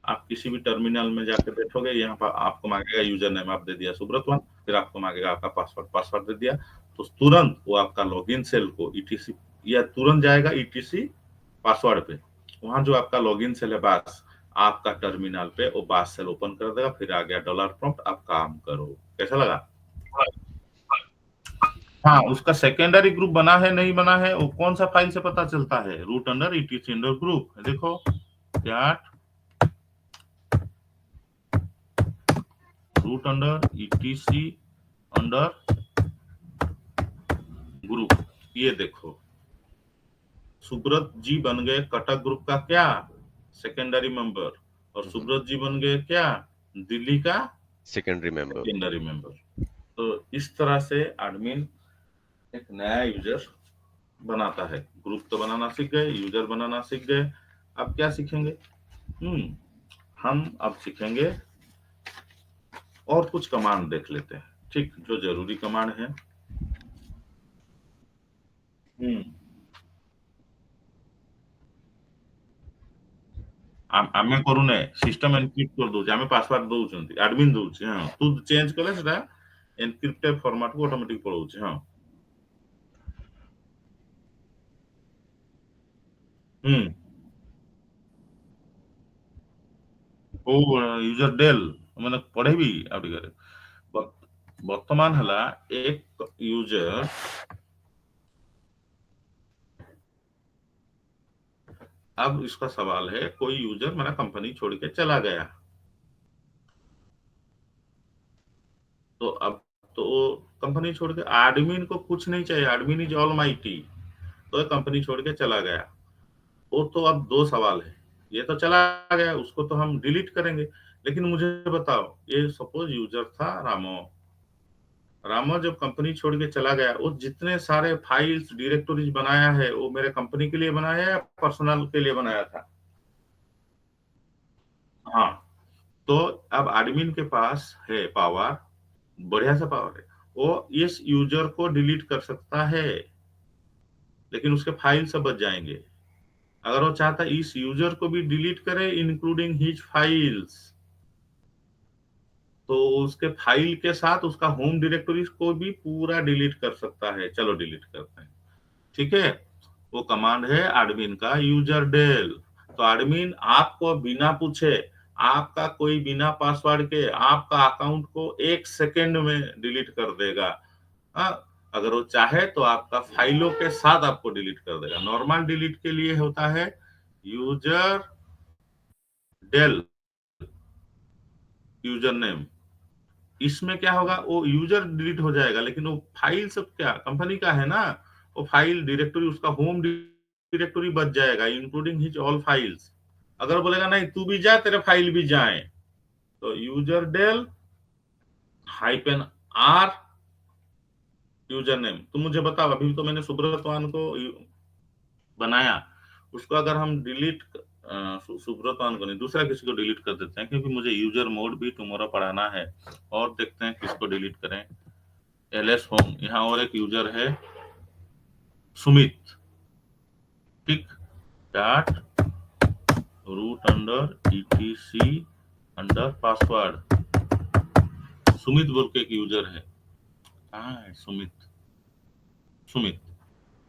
आप किसी भी टर्मिनल में जाके बैठोगे, यहाँ पर आपको मांगेगा यूजर नेम, आप दे दिया सुब्रतवान, फिर आपको मांगेगा आपका पासवर्ड, पासवर्ड दे दिया, तो तुरंत वो आपका लॉगिन सेल को ईटीसी या तुरंत जाएगा ईटीसी पासवर्ड पे, वहां जो आपका लॉगिन सेल है बास, आपका टर्मिनल पे वो बास सेल ओपन कर देगा, फिर आ गया डॉलर प्रॉम्प्ट, आप काम करो। कैसा लगा? हाँ, उसका सेकेंडरी ग्रुप बना है नहीं बना है वो कौन सा फाइल से पता चलता है? Root under ETC under group. देखो cat root under ETC under group, ये देखो सुब्रत जी बन गए कटक ग्रुप का क्या सेकेंडरी मेंबर, और सुब्रत जी बन गए क्या दिल्ली का सेकेंडरी मेंबर। Secondary member. तो इस तरह से एडमिन एक नया यूजर बनाता है। ग्रुप तो बनाना सीख गए, यूजर बनाना सीख गए, अब क्या सीखेंगे? हम अब सीखेंगे और कुछ कमांड देख लेते हैं, ठीक, जो जरूरी कमांड है। ଆମେ କରୁନେ ସିଷ୍ଟମ ଏନକ୍ରିପ୍ଟ କରିଦଉଛି, ଆମେ ପାସୱାର୍ଡ ଦଉଛନ୍ତି, ଆଡମିନ୍ ଦଉଛି, ହଁ ତୁ ଚେଞ୍ଜ କଲେ ସେଟା ଏନକ୍ରିପ୍ଟେଡ ଫର୍ମାଟ କୁ ଅଟୋମେଟିକ ପଳଉଛି। ହଁ କୋଉ यूजर डेल ମାନେ ପଢେଇବି ଆଉ ଟିକେ। ବର୍ତ୍ତମାନ ହେଲା ଏକ यूजर अब इसका सवाल है कोई यूजर मेरा कंपनी छोड़ के चला गया, तो अब तो कंपनी छोड़ के एडमिन को कुछ नहीं चाहिए, एडमिन इज ऑलमाइटी, तो कंपनी छोड़ के चला गया, वो तो अब दो सवाल है, ये तो चला गया उसको तो हम डिलीट करेंगे, लेकिन मुझे बताओ ये सपोज यूजर था रामो, रामो जब कंपनी छोड़ के चला गया, वो जितने सारे फाइल्स डायरेक्टरीज बनाया है वो मेरे कंपनी के लिए बनाया है या पर्सनल के लिए बनाया था? हाँ, तो अब एडमिन के पास है पावर, बढ़िया सा पावर है, वो इस यूजर को डिलीट कर सकता है, लेकिन उसके फाइल सब बच जाएंगे। अगर वो चाहता है इस यूजर को भी डिलीट करे इंक्लूडिंग हिज फाइल्स, तो उसके फाइल के साथ उसका होम डायरेक्टरी को भी पूरा डिलीट कर सकता है। चलो डिलीट करते हैं, ठीक है। वो कमांड है एडमिन का यूजर डेल। तो एडमिन आपको बिना पूछे, आपका कोई बिना पासवर्ड के आपका अकाउंट को 1 सेकेंड में डिलीट कर देगा। अगर वो चाहे तो आपका फाइलों के साथ आपको डिलीट कर देगा। नॉर्मल डिलीट के लिए होता है यूजर डेल यूजर नेम, इसमें क्या होगा वो यूजर डिलीट हो जाएगा, लेकिन वो फाइल सब क्या कंपनी का है ना, वो फाइल डायरेक्टरी उसका होम डायरेक्टरी बच जाएगा इंक्लूडिंग हिज ऑल फाइल्स। अगर बोलेगा नहीं तू भी जा तेरे फाइल भी जाए, तो user del hyphen R user name. तो मुझे बताओ अभी तो मैंने सुब्रतवान को बनाया, उसको अगर हम डिलीट सुब्रतवान को नहीं दूसरा किसी को डिलीट कर देते हैं, क्योंकि मुझे यूजर मोड भी टुमारो पढ़ाना है, और देखते हैं किसको डिलीट करें। एलएस होम, यहाँ और एक यूजर है सुमित, ठीक, dot root under ETC under password, Sumit बोल के एक यूजर है। कहाँ है सुमित? सुमित,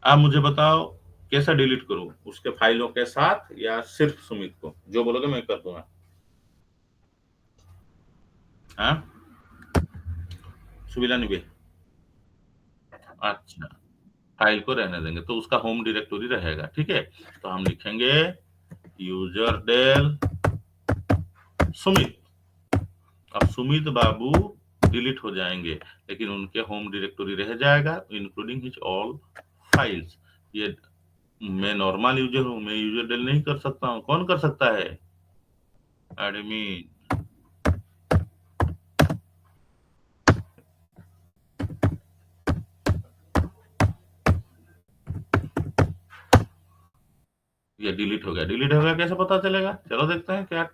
आप मुझे बताओ कैसा डिलीट करूं, उसके फाइलों के साथ या सिर्फ सुमित को? जो बोलोगे मैं कर दूंगा। हाँ सुविला निबे, अच्छा फाइल को रहने देंगे, तो उसका होम डायरेक्टरी रहेगा, ठीक है। तो हम लिखेंगे यूजर डेल सुमित। अब सुमित बाबू डिलीट हो जाएंगे, लेकिन उनके होम डायरेक्टरी रह जाएगा, इंक्लूडिंग हिज ऑल फाइल्स। ये मैं नॉर्मल यूजर हूँ, मैं यूजर डेल नहीं कर सकता हूँ। कौन कर सकता है? एडमिन। ये डिलीट हो गया। डिलीट हो गया कैसे पता चलेगा? चलो देखते हैं क्या।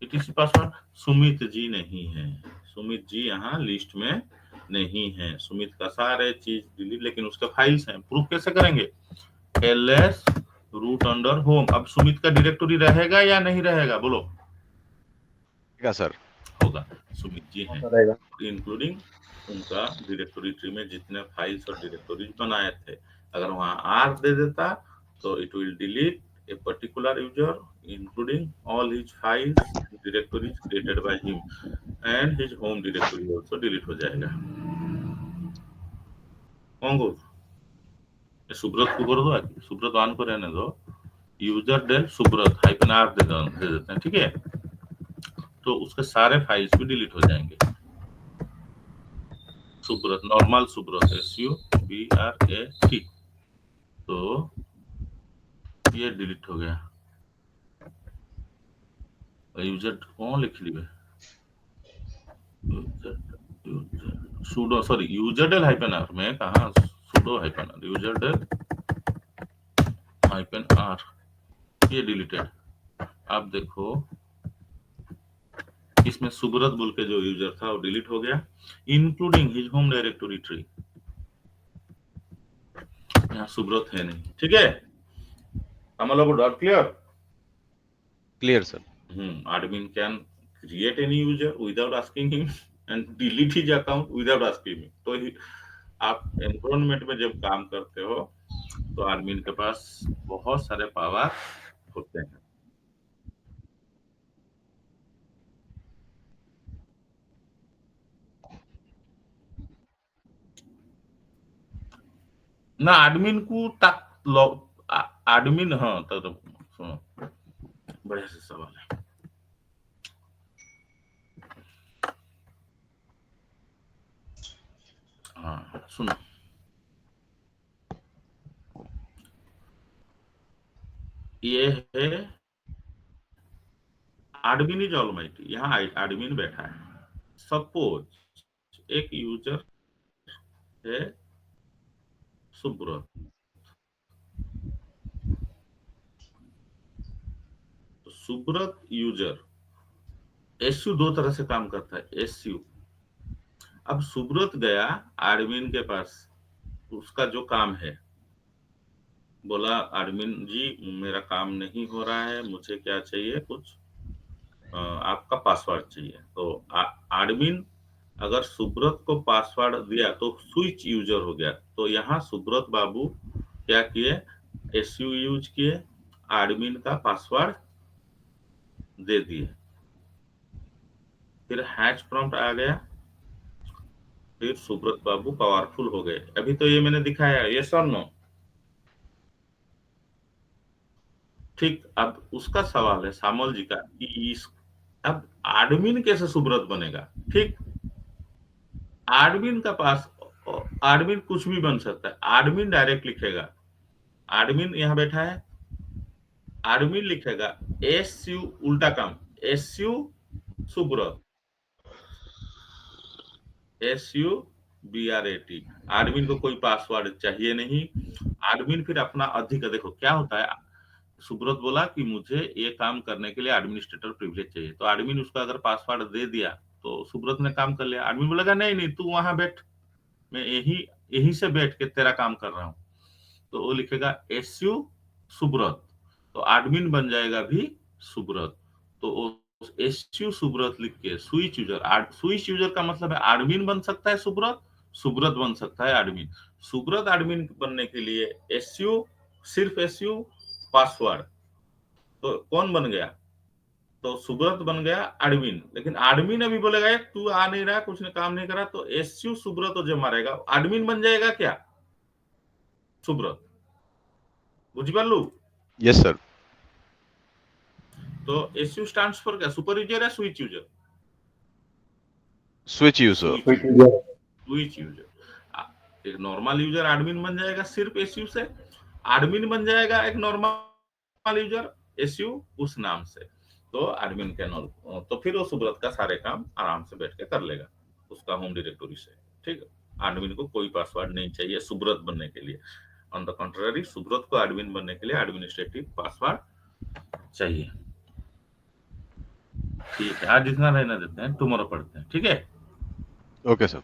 ईटीसी पासवर्ड सुमित जी नहीं है, सुमित जी यहाँ लिस्ट में नहीं है। सुमित का सारे चीज डिलीट, लेकिन उसके फाइल्स हैं। प्रूफ कैसे करेंगे? ls root under home. अब सुमित का डायरेक्टरी रहेगा या नहीं रहेगा? बोलो। क्या सर? होगा। सुमित जी हैं, रहेगा। इंक्लूडिंग उनका डायरेक्टरी ट्री में जितने फाइल्स और डायरेक्टरीज बनाए थे। अगर वहां आर दे देता तो it will delete a particular user including all his files directories created by him and his home directory also delete हो जाएगा। कौन को सुब्रत को कर दो, सुब्रत ऑन को रहने दो। User del Subrata hyphen R दे देते हैं, ठीक है? तो उसके सारे फाइल्स भी डिलीट हो जाएंगे। Subrat, normal Subrat, SUBRAT। तो ये डिलीट हो गया। यूजर कौन लिख ली है? Sudo, sorry, user del hyphen R में कहा, sudo hyphen R, user del hyphen R, ये डिलीटेड। अब देखो इसमें सुब्रत बोल के जो यूजर था वो डिलीट हो गया, including his home directory tree. यहाँ सुब्रत है नहीं, ठीक है? Amal doubt clear? Clear sir. Admin can create any user without asking him and delete his account without asking him। तो आप एनवायरनमेंट में जब काम करते हो तो एडमिन के पास बहुत सारे पावर होते हैं। ना एडमिन को तक एडमिन, हाँ तो सुनो, बढ़िया से सवाल है। हाँ सुनो, ये है एडमिन इज ऑलमाइटी। यहाँ एडमिन बैठा है। सपोज एक यूजर है सुब्रत, तो सुब्रत यूजर, एसयू दो तरह से काम करता है। एसयू, अब सुब्रत गया एडमिन के पास, उसका जो काम है, बोला एडमिन जी मेरा काम नहीं हो रहा है, मुझे क्या चाहिए, कुछ आपका पासवर्ड चाहिए। तो एडमिन अगर सुब्रत को पासवर्ड दिया तो स्विच यूजर हो गया। तो यहाँ सुब्रत बाबू क्या किए? एसयू यूज किए, एडमिन का पासवर्ड दे दिए, फिर हैश प्रॉम्प्ट आ गया, फिर सुब्रत बाबू पावरफुल हो गए। अभी तो ये मैंने दिखाया, यस और नो? ठीक। अब उसका सवाल है सामल जी का कि अब एडमिन कैसे सुब्रत बनेगा? ठीक, एडमिन का पास, एडमिन कुछ भी बन सकता है। एडमिन डायरेक्ट लिखेगा, एडमिन यहाँ बैठा है, एडमिन लिखेगा SU, उल्टा काम, SU सुब्रत, SUBRAT। एडमिन को कोई पासवर्ड चाहिए नहीं। एडमिन फिर अपना अधिक, देखो क्या होता है, सुब्रत बोला कि मुझे ये काम करने के लिए एडमिनिस्ट्रेटर प्रिविलेज चाहिए, तो एडमिन उसका अगर पासवर्ड दे दिया तो सुब्रत ने काम कर लिया। एडमिन बोलेगा नहीं नहीं तू वहां बैठ, मैं यहीं से बैठ के तेरा काम कर रहा हूँ। तो वो लिखेगा SU सुब्रत, तो एडमिन बन जाएगा भी सुब्रत। तो SU सुब्रत लिख के स्विच यूजर, स्विच यूजर का मतलब है एडमिन बन सकता है सुब्रत, सुब्रत बन सकता है एडमिन। सुब्रत एडमिन बनने के लिए SU, सिर्फ SU पासवर्ड, तो कौन बन गया? तो सुब्रत बन गया एडमिन। लेकिन एडमिन अभी बोलेगा यार तू आ नहीं रहा, कुछ ने काम नहीं करा, तो SU सुब्रत तो जो मारेगा एडमिन बन जाएगा क्या? सुब्रत। बुझी पालू? Yes sir. तो SU स्टैंड्स फॉर क्या, सुपर यूजर या switch user? Switch user. Switch user. एक नॉर्मल यूजर एडमिन बन जाएगा सिर्फ SU से, एडमिन बन जाएगा एक नॉर्मल यूजर SU उस नाम से। तो एडमिन के तो फिर वो सुब्रत का सारे काम आराम से बैठ के कर लेगा उसका होम डायरेक्टरी से। ठीक है, एडमिन को कोई पासवर्ड नहीं चाहिए सुब्रत बनने के लिए। ऑन द कंट्रारी, सुब्रत को एडमिन बनने के लिए एडमिनिस्ट्रेटिव पासवर्ड चाहिए। ठीक है, आज इतना रहने देते हैं, टुमारो पढ़ते हैं। ठीक है, ओके सर।